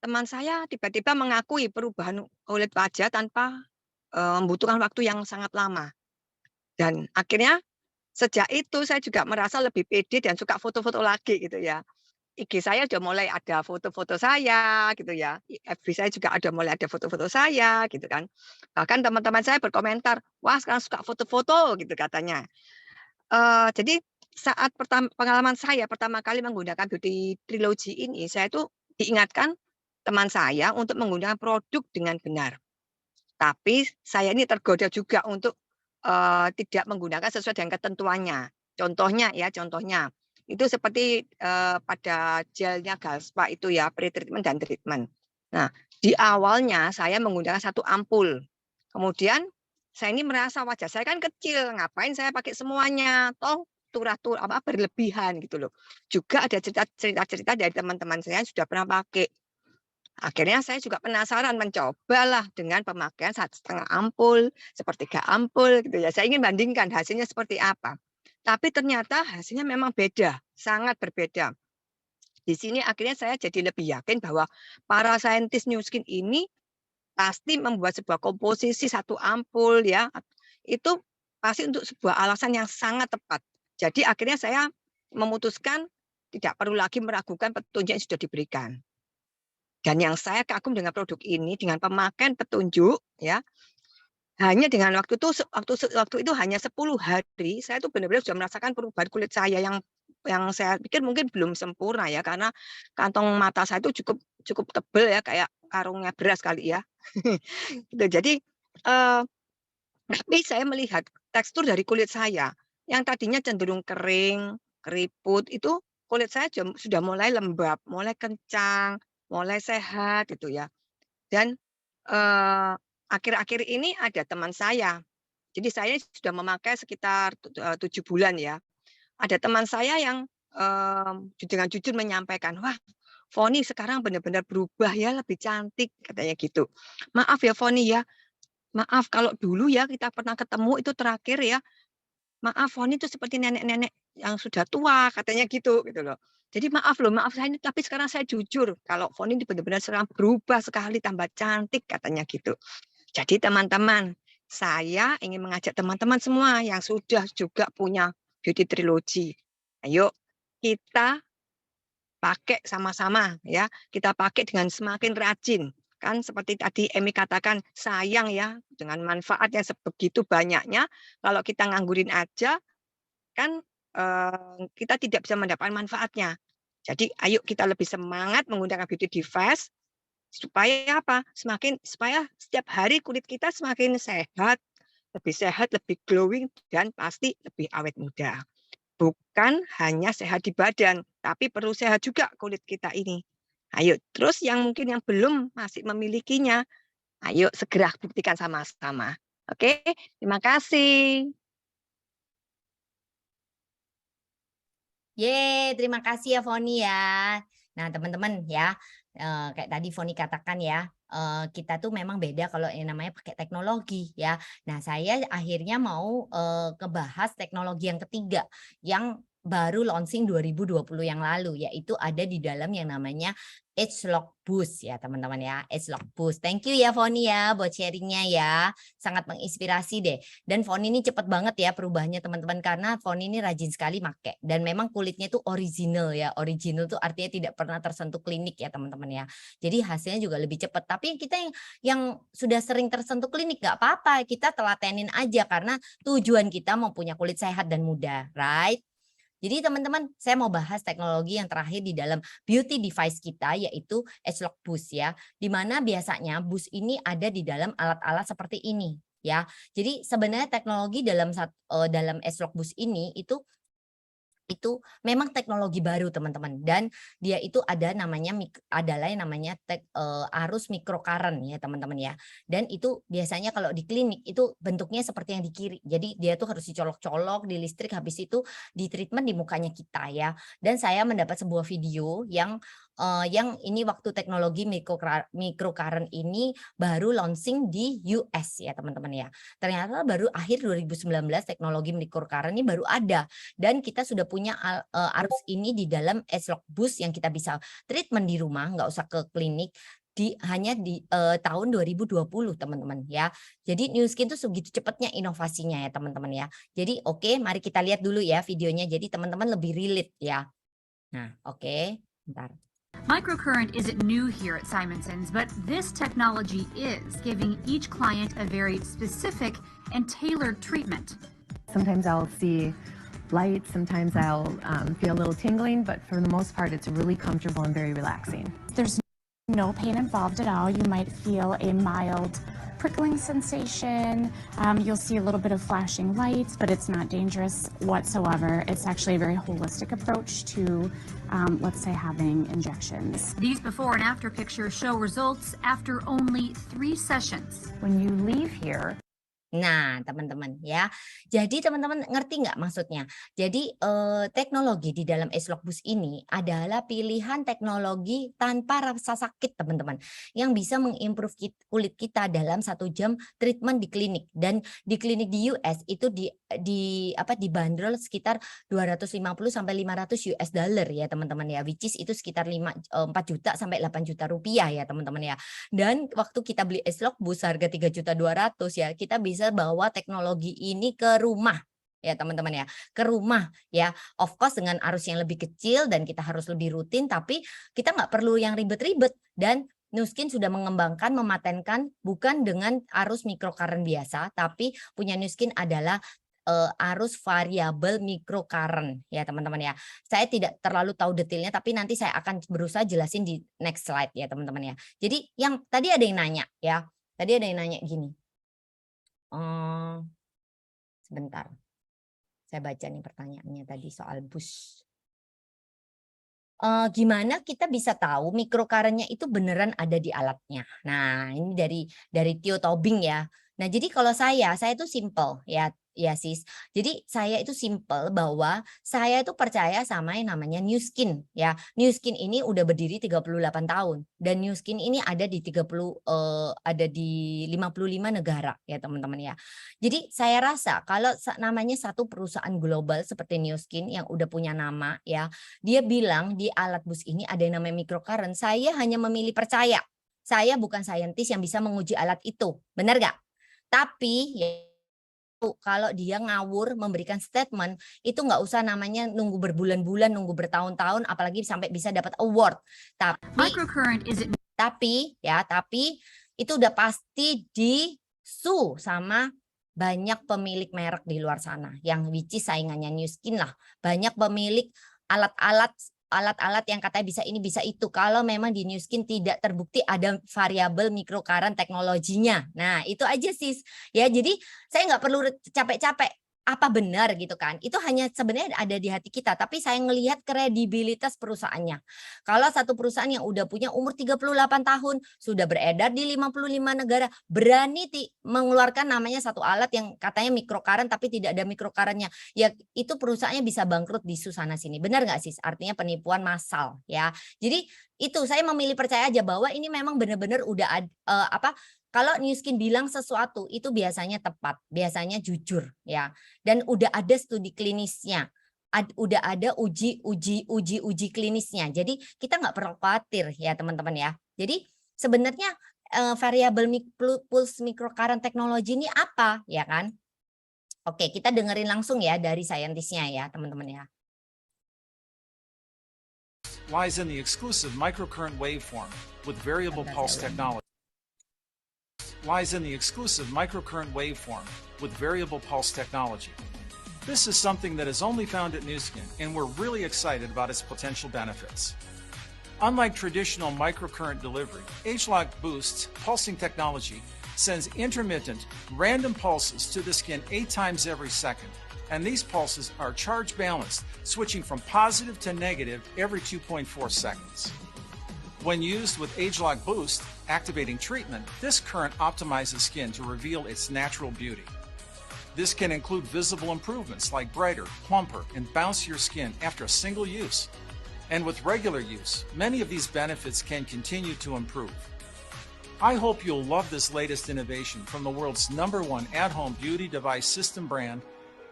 teman saya tiba-tiba mengakui perubahan kulit wajah tanpa, membutuhkan waktu yang sangat lama. Dan akhirnya sejak itu saya juga merasa lebih pede dan suka foto-foto lagi gitu ya. IG saya udah mulai ada foto-foto saya gitu ya, FB saya juga ada mulai ada foto-foto saya gitu kan. Bahkan teman-teman saya berkomentar, "Wah sekarang suka foto-foto," gitu katanya. Jadi saat pengalaman saya pertama kali menggunakan beauty trilogy ini, saya tuh diingatkan teman saya untuk menggunakan produk dengan benar. Tapi saya ini tergoda juga untuk, tidak menggunakan sesuai dengan ketentuannya. Contohnya, itu seperti, pada gelnya Galspa itu ya, pre-treatment dan treatment. Nah, di awalnya saya menggunakan satu ampul, kemudian saya ini merasa wajah saya kan kecil, ngapain saya pakai semuanya, toh berlebihan gitu loh. Juga ada cerita-cerita dari teman-teman saya yang sudah pernah pakai. Akhirnya saya juga penasaran mencobalah dengan pemakaian 1,5 ampul, sepertiga ampul gitu ya. Saya ingin bandingkan hasilnya seperti apa. Tapi ternyata hasilnya memang beda, sangat berbeda. Di sini akhirnya saya jadi lebih yakin bahwa para saintis New Skin ini pasti membuat sebuah komposisi satu ampul ya, itu pasti untuk sebuah alasan yang sangat tepat. Jadi akhirnya saya memutuskan tidak perlu lagi meragukan petunjuk yang sudah diberikan. Dan yang saya kagum dengan produk ini, dengan pemakaian petunjuk ya, hanya dengan waktu itu hanya 10 hari, saya tuh benar-benar sudah merasakan perubahan kulit saya yang saya pikir mungkin belum sempurna ya, karena kantong mata saya itu cukup cukup tebel ya, kayak karungnya beras kali ya. Gitu. Jadi, eee, tapi saya melihat tekstur dari kulit saya, yang tadinya cenderung kering, keriput, itu kulit saya sudah mulai lembab, mulai kencang, mulai sehat gitu ya. Dan, akhir-akhir ini ada teman saya, jadi saya sudah memakai sekitar 7 bulan ya. Ada teman saya yang, dengan jujur menyampaikan, "Wah, Foni sekarang benar-benar berubah ya, lebih cantik," katanya gitu. "Maaf ya Foni ya, maaf kalau dulu ya kita pernah ketemu itu terakhir ya, maaf Foni itu seperti nenek-nenek yang sudah tua," katanya gitu loh. Jadi, "Maaf loh, maaf saya ini tapi sekarang saya jujur kalau Foni ini benar-benar sekarang berubah sekali, tambah cantik," katanya gitu. Jadi teman-teman, saya ingin mengajak teman-teman semua yang sudah juga punya beauty trilogy. Ayo kita pakai sama-sama ya, kita pakai dengan semakin rajin. Kan seperti tadi Emi katakan, sayang ya dengan manfaat yang sebegitu banyaknya, kalau kita nganggurin aja kan, kita tidak bisa mendapatkan manfaatnya. Jadi ayo kita lebih semangat menggunakan beauty device, Supaya apa? Supaya setiap hari kulit kita semakin sehat, lebih glowing, dan pasti lebih awet muda. Bukan hanya sehat di badan, tapi perlu sehat juga kulit kita ini. Ayo, terus yang mungkin yang belum masih memilikinya, ayo segera buktikan sama-sama. Oke, terima kasih. Terima kasih ya Foni ya. Nah, teman-teman ya, kayak tadi Foni katakan ya, kita tuh memang beda kalau yang namanya pakai teknologi ya. Nah, saya akhirnya mau ngebahas teknologi yang ketiga yang baru launching 2020 yang lalu, yaitu ada di dalam yang namanya Age Lock Boost ya teman-teman ya. Age Lock Boost. Thank you ya Foni ya buat sharingnya ya. Sangat menginspirasi deh. Dan Foni ini cepet banget ya perubahannya teman-teman, karena Foni ini rajin sekali pakai dan memang kulitnya tuh original ya. Original tuh artinya tidak pernah tersentuh klinik ya teman-teman ya. Jadi hasilnya juga lebih cepat. Tapi kita yang sudah sering tersentuh klinik nggak apa-apa, kita telatenin aja karena tujuan kita mau punya kulit sehat dan muda, right? Jadi teman-teman, saya mau bahas teknologi yang terakhir di dalam beauty device kita, yaitu Age Lock Boost ya. Di mana biasanya boost ini ada di dalam alat-alat seperti ini ya. Jadi sebenarnya teknologi dalam Age Lock Boost ini itu memang teknologi baru teman-teman, dan dia itu adalah yang namanya arus mikrocurrent ya teman-teman ya. Dan itu biasanya kalau di klinik itu bentuknya seperti yang di kiri, jadi dia tuh harus dicolok-colok di listrik, habis itu di treatment di mukanya kita ya. Dan saya mendapat sebuah video yang ini waktu teknologi mikrocurrent ini baru launching di US ya teman-teman ya. Ternyata baru akhir 2019 teknologi mikrocurrent ini baru ada, dan kita sudah punya arus ini di dalam Age Lock Boost yang kita bisa treatment di rumah, nggak usah ke klinik, hanya di tahun 2020 teman-teman ya. Jadi New Skin tuh segitu cepatnya inovasinya ya teman-teman ya. Jadi oke, mari kita lihat dulu ya videonya, jadi teman-teman lebih relate ya. Nah oke, bentar. Microcurrent isn't new here at Simonson's, but this technology is giving each client a very specific and tailored treatment. Sometimes I'll see light, sometimes I'll feel a little tingling, but for the most part, it's really comfortable and very relaxing. There's no pain involved at all. You might feel a mild prickling sensation. You'll see a little bit of flashing lights, but it's not dangerous whatsoever. It's actually a very holistic approach to, let's say, having injections. These before and after pictures show results after only 3 sessions. When you leave here, Nah, teman-teman ya. Jadi teman-teman ngerti nggak maksudnya? Jadi teknologi di dalam Age Lock Boost ini adalah pilihan teknologi tanpa rasa sakit, teman-teman, yang bisa mengimprove kulit kita dalam 1 jam treatment di klinik. Dan di klinik di US itu dibanderol sekitar 250 sampai 500 US dollar ya, teman-teman ya. Which is itu sekitar 4 juta sampai 8 juta rupiah ya, teman-teman ya. Dan waktu kita beli Age Lock Boost harga 3.200.000 ya, kita bisa bawa teknologi ini ke rumah ya teman-teman ya, ke rumah ya, of course dengan arus yang lebih kecil dan kita harus lebih rutin, tapi kita nggak perlu yang ribet-ribet. Dan New Skin sudah mengembangkan, mematenkan bukan dengan arus mikrocurrent biasa, tapi punya New Skin adalah arus variabel mikrocurrent ya teman-teman ya. Saya tidak terlalu tahu detailnya, tapi nanti saya akan berusaha jelasin di next slide ya teman-teman ya. Jadi yang tadi ada yang nanya ya, tadi ada yang nanya gini. Sebentar, saya baca nih pertanyaannya tadi soal boost. Gimana kita bisa tahu mikrocurrent-nya itu beneran ada di alatnya? Nah, ini dari Theo Tobing ya. Nah, jadi kalau saya itu simple ya sis. Jadi saya itu simple bahwa saya itu percaya sama yang namanya New Skin ya. New Skin ini udah berdiri 38 tahun dan New Skin ini ada di 55 negara ya teman-teman ya. Jadi saya rasa kalau namanya satu perusahaan global seperti New Skin yang udah punya nama ya, dia bilang di alat boost ini ada yang namanya mikrocurrent, saya hanya memilih percaya. Saya bukan saintis yang bisa menguji alat itu. Benar gak? Tapi ya, kalau dia ngawur memberikan statement itu nggak usah namanya nunggu berbulan-bulan, nunggu bertahun-tahun, apalagi sampai bisa dapat award. Tapi itu udah pasti di-sue sama banyak pemilik merek di luar sana yang which is saingannya New Skin lah. Banyak pemilik alat-alat alat-alat yang katanya bisa ini bisa itu kalau memang di New Skin tidak terbukti ada variabel microcurrent teknologinya. Nah, itu aja sis. Ya, jadi saya nggak perlu capek-capek apa benar gitu kan. Itu hanya sebenarnya ada di hati kita, tapi saya ngelihat kredibilitas perusahaannya. Kalau satu perusahaan yang udah punya umur 38 tahun, sudah beredar di 55 negara, berani mengeluarkan namanya satu alat yang katanya microcurrent tapi tidak ada microcurrentnya. Ya itu perusahaannya bisa bangkrut di susana sini. Benar nggak sih? Artinya penipuan massal ya. Jadi itu saya memilih percaya aja bahwa ini memang benar-benar udah kalau New Skin bilang sesuatu itu biasanya tepat, biasanya jujur ya. Dan udah ada studi klinisnya. Udah ada uji klinisnya. Jadi kita nggak perlu khawatir ya teman-teman ya. Jadi sebenarnya variabel pulse microcurrent teknologi ini apa ya kan? Oke, kita dengerin langsung ya dari saintisnya ya teman-teman ya. Lies in the exclusive microcurrent waveform with variable pulse technology. Lies in the exclusive microcurrent waveform with variable pulse technology. This is something that is only found at Nu Skin, and we're really excited about its potential benefits. Unlike traditional microcurrent delivery, ageLOC Boost's pulsing technology sends intermittent, random pulses to the skin 8 times every second, and these pulses are charge balanced, switching from positive to negative every 2.4 seconds. When used with ageLOC Boost activating treatment, this current optimizes skin to reveal its natural beauty. This can include visible improvements like brighter, plumper, and bouncier skin after a single use. And with regular use, many of these benefits can continue to improve. I hope you'll love this latest innovation from the world's #1 at-home beauty device system brand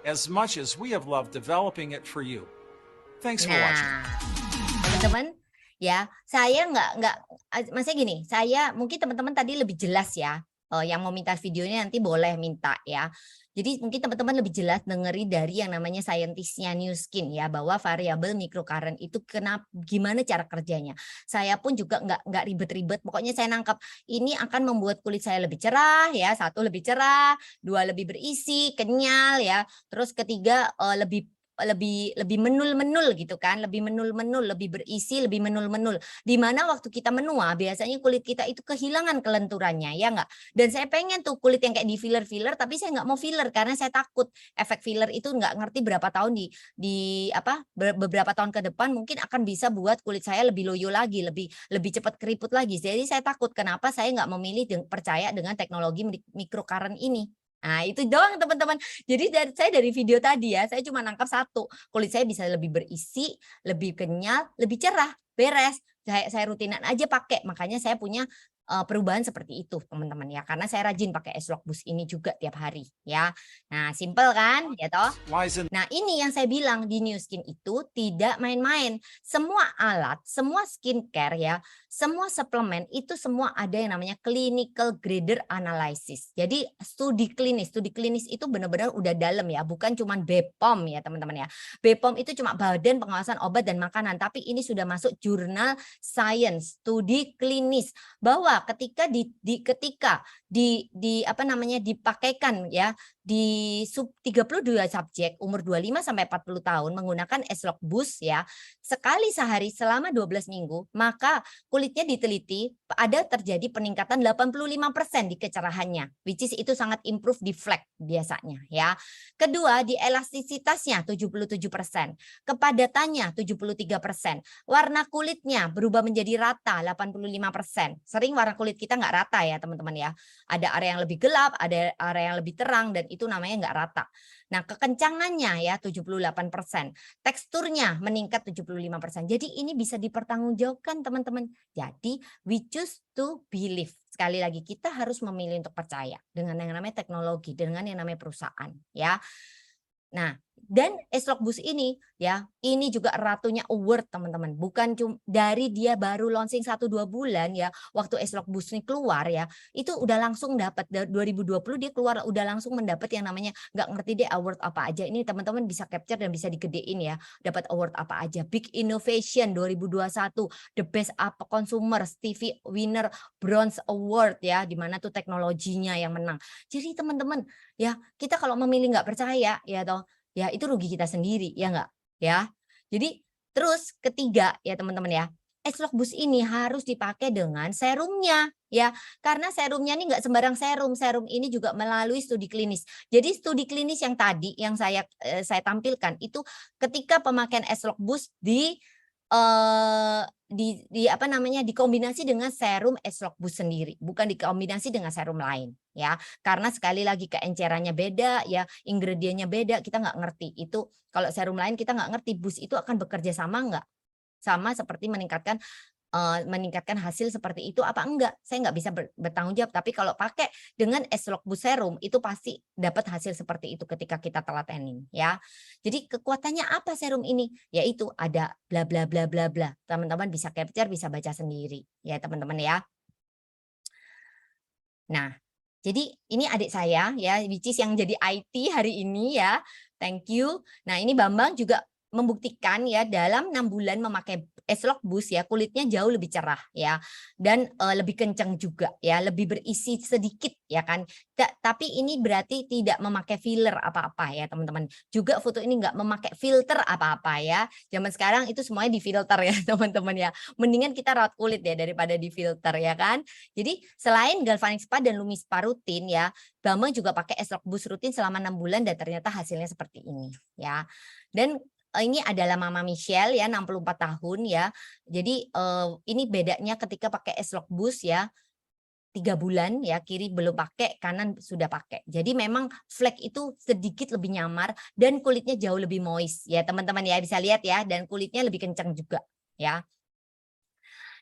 as much as we have loved developing it for you. Thanks for watching. Teman-teman, ya, saya maksudnya gini, saya mungkin teman-teman tadi lebih jelas ya, yang mau minta videonya nanti boleh minta ya. Jadi mungkin teman-teman lebih jelas dengeri dari yang namanya saintisnya New Skin ya, bahwa variabel microcurrent itu gimana cara kerjanya. Saya pun juga nggak ribet-ribet, pokoknya saya nangkap ini akan membuat kulit saya lebih cerah ya, 1 lebih cerah, 2 lebih berisi, kenyal ya, terus ketiga lebih menul-menul gitu kan, lebih menul-menul, lebih berisi, lebih menul-menul. Di mana waktu kita menua biasanya kulit kita itu kehilangan kelenturannya ya enggak. Dan saya pengen tuh kulit yang kayak di filler-filler, tapi saya nggak mau filler karena saya takut efek filler itu nggak ngerti berapa tahun beberapa tahun ke depan mungkin akan bisa buat kulit saya lebih loyo lagi, lebih cepat keriput lagi. Jadi saya takut kenapa saya nggak memilih percaya dengan teknologi microcurrent ini. Nah itu doang teman-teman. Jadi saya dari video tadi ya, saya cuma nangkap satu. Kulit saya bisa lebih berisi, lebih kenyal, lebih cerah, beres. Saya rutinan aja pakai, makanya saya punya perubahan seperti itu teman-teman ya. Karena saya rajin pakai ageLOC Boost ini juga tiap hari ya. Nah simple kan ya toh. Nah ini yang saya bilang di New Skin itu tidak main-main. Semua alat, semua skincare ya, semua suplemen itu semua ada yang namanya clinical grader analysis. Jadi studi klinis itu benar-benar udah dalam ya, bukan cuma BPOM ya teman-teman ya. BPOM itu cuma Badan Pengawasan Obat dan Makanan, tapi ini sudah masuk jurnal Science, studi klinis, bahwa ketika dipakaikan ya di 32 subjek umur 25 sampai 40 tahun menggunakan ageLOC Boost ya, sekali sehari selama 12 minggu, maka kulitnya diteliti ada terjadi peningkatan 85% di kecerahannya, which is itu sangat improve di flek biasanya ya. Kedua, di elastisitasnya 77%, kepadatannya 73%, warna kulitnya berubah menjadi rata 85%. Sering warna kulit kita nggak rata ya teman-teman ya. Ada area yang lebih gelap, ada area yang lebih terang, dan itu namanya nggak rata. Nah kekencangannya ya 78%, teksturnya meningkat 75%. Jadi ini bisa dipertanggungjawabkan teman-teman. Jadi we choose to believe. Sekali lagi kita harus memilih untuk percaya dengan yang namanya teknologi, dengan yang namanya perusahaan ya. Nah, dan ageLOC Boost ini ya, ini juga ratunya award teman-teman. Bukan cuma dari dia baru launching 1-2 bulan ya, waktu ageLOC Boost ini keluar ya, itu udah langsung dapat 2020 dia keluar udah langsung mendapat yang namanya, nggak ngerti deh award apa aja. Ini teman-teman bisa capture dan bisa digedein ya. Dapat award apa aja. Big Innovation 2021, The Best Apa Consumer, Stevie Winner Bronze Award ya, di mana tuh teknologinya yang menang. Jadi teman-teman ya, kita kalau memilih nggak percaya ya toh, ya itu rugi kita sendiri ya enggak ya. Jadi Terus ketiga ya teman-teman ya, Agelock Boost ini harus dipakai dengan serumnya ya, karena serumnya ini nggak sembarang serum. Serum ini juga melalui studi klinis. Jadi studi klinis yang tadi yang saya tampilkan itu ketika pemakaian Agelock Boost di apa namanya, dikombinasi dengan serum Agelock Boost sendiri, bukan dikombinasi dengan serum lain ya. Karena sekali lagi keencerannya beda ya, ingredientnya beda, kita nggak ngerti. Itu kalau serum lain kita nggak ngerti Boost itu akan bekerja sama nggak? Sama seperti meningkatkan hasil seperti itu apa enggak? Saya nggak bisa bertanggung jawab. Tapi kalau pakai dengan Agelock Boost serum itu pasti dapat hasil seperti itu ketika kita telatenin ya. Jadi kekuatannya apa serum ini? Yaitu ada bla bla bla bla bla. Teman-teman bisa capture, bisa baca sendiri ya teman-teman ya. Nah, jadi ini adik saya ya, which is yang jadi IT hari ini ya. Thank you. Nah, ini Bambang juga membuktikan ya dalam 6 bulan memakai Agelock Boost ya, kulitnya jauh lebih cerah ya, dan lebih kencang juga ya, lebih berisi sedikit ya kan. Tapi ini berarti tidak memakai filler apa-apa ya teman-teman. Juga foto ini nggak memakai filter apa-apa ya. Zaman sekarang itu semuanya difilter ya teman-teman ya. Mendingan kita rawat kulit ya daripada difilter ya kan. Jadi selain Galvanic Spa dan Lumi Spa rutin ya, Bambang juga pakai Agelock Boost rutin selama 6 bulan dan ternyata hasilnya seperti ini ya. Dan ini adalah Mama Michelle ya, 64 tahun ya. Jadi ini bedanya ketika pakai Agelock Boost ya, 3 bulan ya, kiri belum pakai, kanan sudah pakai. Jadi memang flek itu sedikit lebih nyamar dan kulitnya jauh lebih moist ya teman-teman ya, bisa lihat ya, dan kulitnya lebih kencang juga ya.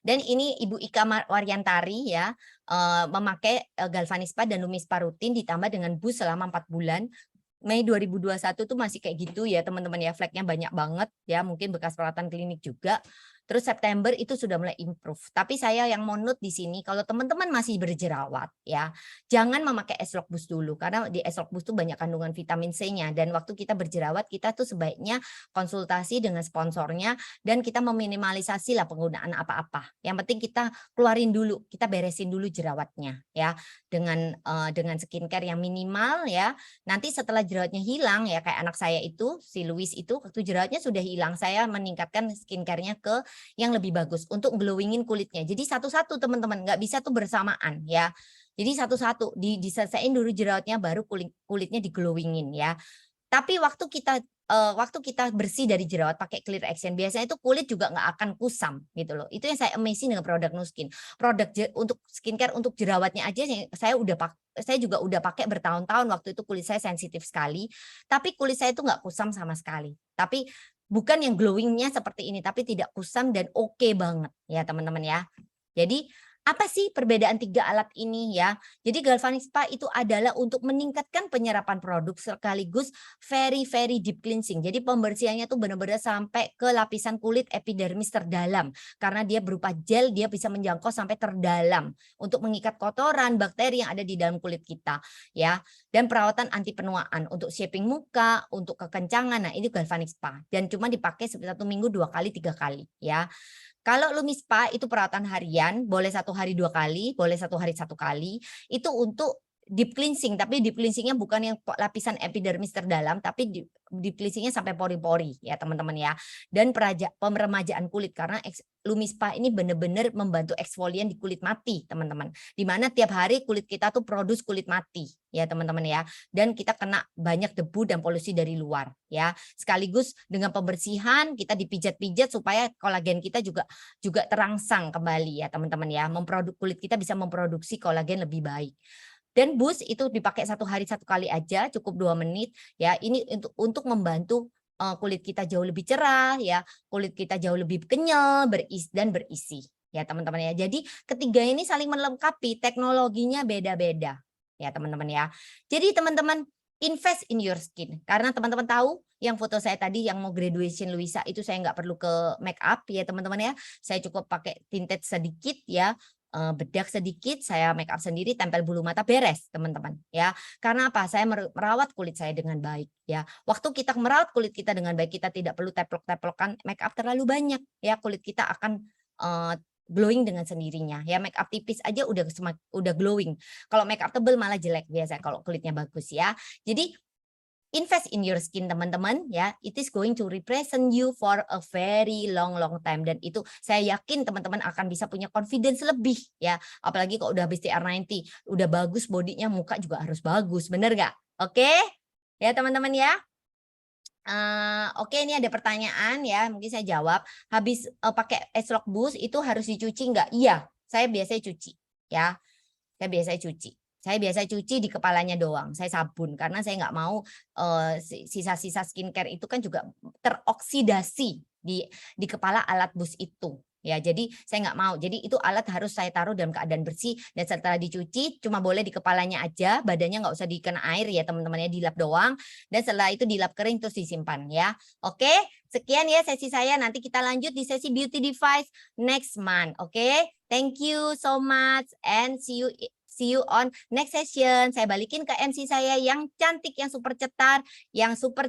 Dan ini Ibu Ika Waryantari ya, memakai Galvanic Spa dan Lumi Spa rutin ditambah dengan Boost selama 4 bulan. Mei 2021 tuh masih kayak gitu ya teman-teman ya, fleknya banyak banget ya, mungkin bekas perawatan klinik juga. Terus September itu sudah mulai improve. Tapi saya yang mau note di sini, kalau teman-teman masih berjerawat ya, jangan memakai Agelock Boost dulu, karena di Agelock Boost tuh banyak kandungan vitamin C-nya, dan waktu kita berjerawat kita tuh sebaiknya konsultasi dengan sponsornya dan kita meminimalisasi lah penggunaan apa-apa. Yang penting kita keluarin dulu, kita beresin dulu jerawatnya ya, dengan skincare yang minimal ya. Nanti setelah jerawatnya hilang ya, kayak anak saya itu, si Louis itu, waktu jerawatnya sudah hilang, saya meningkatkan skincare-nya ke yang lebih bagus untuk glowingin kulitnya. Jadi satu-satu teman-teman, nggak bisa tuh bersamaan ya. Jadi satu-satu diselesaiin dulu jerawatnya, baru kulitnya diglowingin ya. Tapi waktu kita bersih dari jerawat pakai Clear Action, biasanya itu kulit juga nggak akan kusam gitu loh. Itu yang saya amazing dengan produk Nu Skin. Produk untuk skincare untuk jerawatnya aja saya juga udah pakai bertahun-tahun. Waktu itu kulit saya sensitif sekali, tapi kulit saya itu nggak kusam sama sekali. Tapi bukan yang glowingnya seperti ini, tapi tidak kusam dan oke banget ya teman-teman ya. Jadi apa sih perbedaan 3 alat ini ya? Jadi Galvanic Spa itu adalah untuk meningkatkan penyerapan produk sekaligus very deep cleansing. Jadi pembersihannya tuh benar-benar sampai ke lapisan kulit epidermis terdalam. Karena dia berupa gel, dia bisa menjangkau sampai terdalam untuk mengikat kotoran, bakteri yang ada di dalam kulit kita ya. Dan perawatan anti penuaan untuk shaping muka, untuk kekencangan. Nah, ini Galvanic Spa dan cuma dipakai 1 minggu 2 kali 3 kali ya. Kalau Lumi Spa itu perawatan harian, boleh 1 hari 2 kali, boleh 1 hari 1 kali. Itu untuk deep cleansing, tapi deep cleansingnya bukan yang lapisan epidermis terdalam, tapi deep cleansingnya sampai pori-pori ya teman-teman ya. Dan pemeremajaan kulit, karena Lumi Spa ini benar-benar membantu eksfolian di kulit mati teman-teman. Dimana tiap hari kulit kita tuh produce kulit mati ya teman-teman ya. Dan kita kena banyak debu dan polusi dari luar ya. Sekaligus dengan pembersihan kita dipijat-pijat supaya kolagen kita juga terangsang kembali ya teman-teman ya. Kulit kita bisa memproduksi kolagen lebih baik. Dan Boost itu dipakai 1 hari 1 kali aja, cukup 2 menit ya. Ini untuk membantu kulit kita jauh lebih cerah ya, kulit kita jauh lebih kenyal, berisi ya teman-teman ya. Jadi ketiga ini saling melengkapi, teknologinya beda-beda ya teman-teman ya. Jadi teman-teman invest in your skin, karena teman-teman tahu yang foto saya tadi yang mau graduation Luisa itu saya nggak perlu ke make up ya teman-teman ya. Saya cukup pakai tinted sedikit ya. Bedak sedikit, saya make up sendiri, tempel bulu mata, beres teman-teman ya. Karena apa? Saya merawat kulit saya dengan baik ya. Waktu kita merawat kulit kita dengan baik, kita tidak perlu teplok-teplokan make up terlalu banyak ya. Kulit kita akan glowing dengan sendirinya ya. Make up tipis aja udah glowing. Kalau make up tebel malah jelek biasa kalau kulitnya bagus ya. Jadi invest in your skin teman-teman ya. It is going to represent you for a very long time, dan itu saya yakin teman-teman akan bisa punya confidence lebih ya. Apalagi kalau udah habis TR90, udah bagus bodinya, muka juga harus bagus, bener nggak? Oke ya teman-teman ya. Oke, ini ada pertanyaan ya, mungkin saya jawab. Habis pakai Agelock Boost itu harus dicuci nggak? Iya, saya biasanya cuci ya. Saya biasanya cuci. Saya biasa cuci di kepalanya doang. Saya sabun karena saya nggak mau sisa-sisa skincare itu kan juga teroksidasi di kepala alat bus itu. Ya, jadi saya nggak mau. Jadi itu alat harus saya taruh dalam keadaan bersih, dan setelah dicuci cuma boleh di kepalanya aja, badannya nggak usah dikena air ya teman-temannya, dilap doang. Dan setelah itu dilap kering terus disimpan ya. Oke, sekian ya sesi saya. Nanti kita lanjut di sesi beauty device next month. Oke, thank you so much and see you on next session. Saya balikin ke MC saya yang cantik, yang super cetar, yang super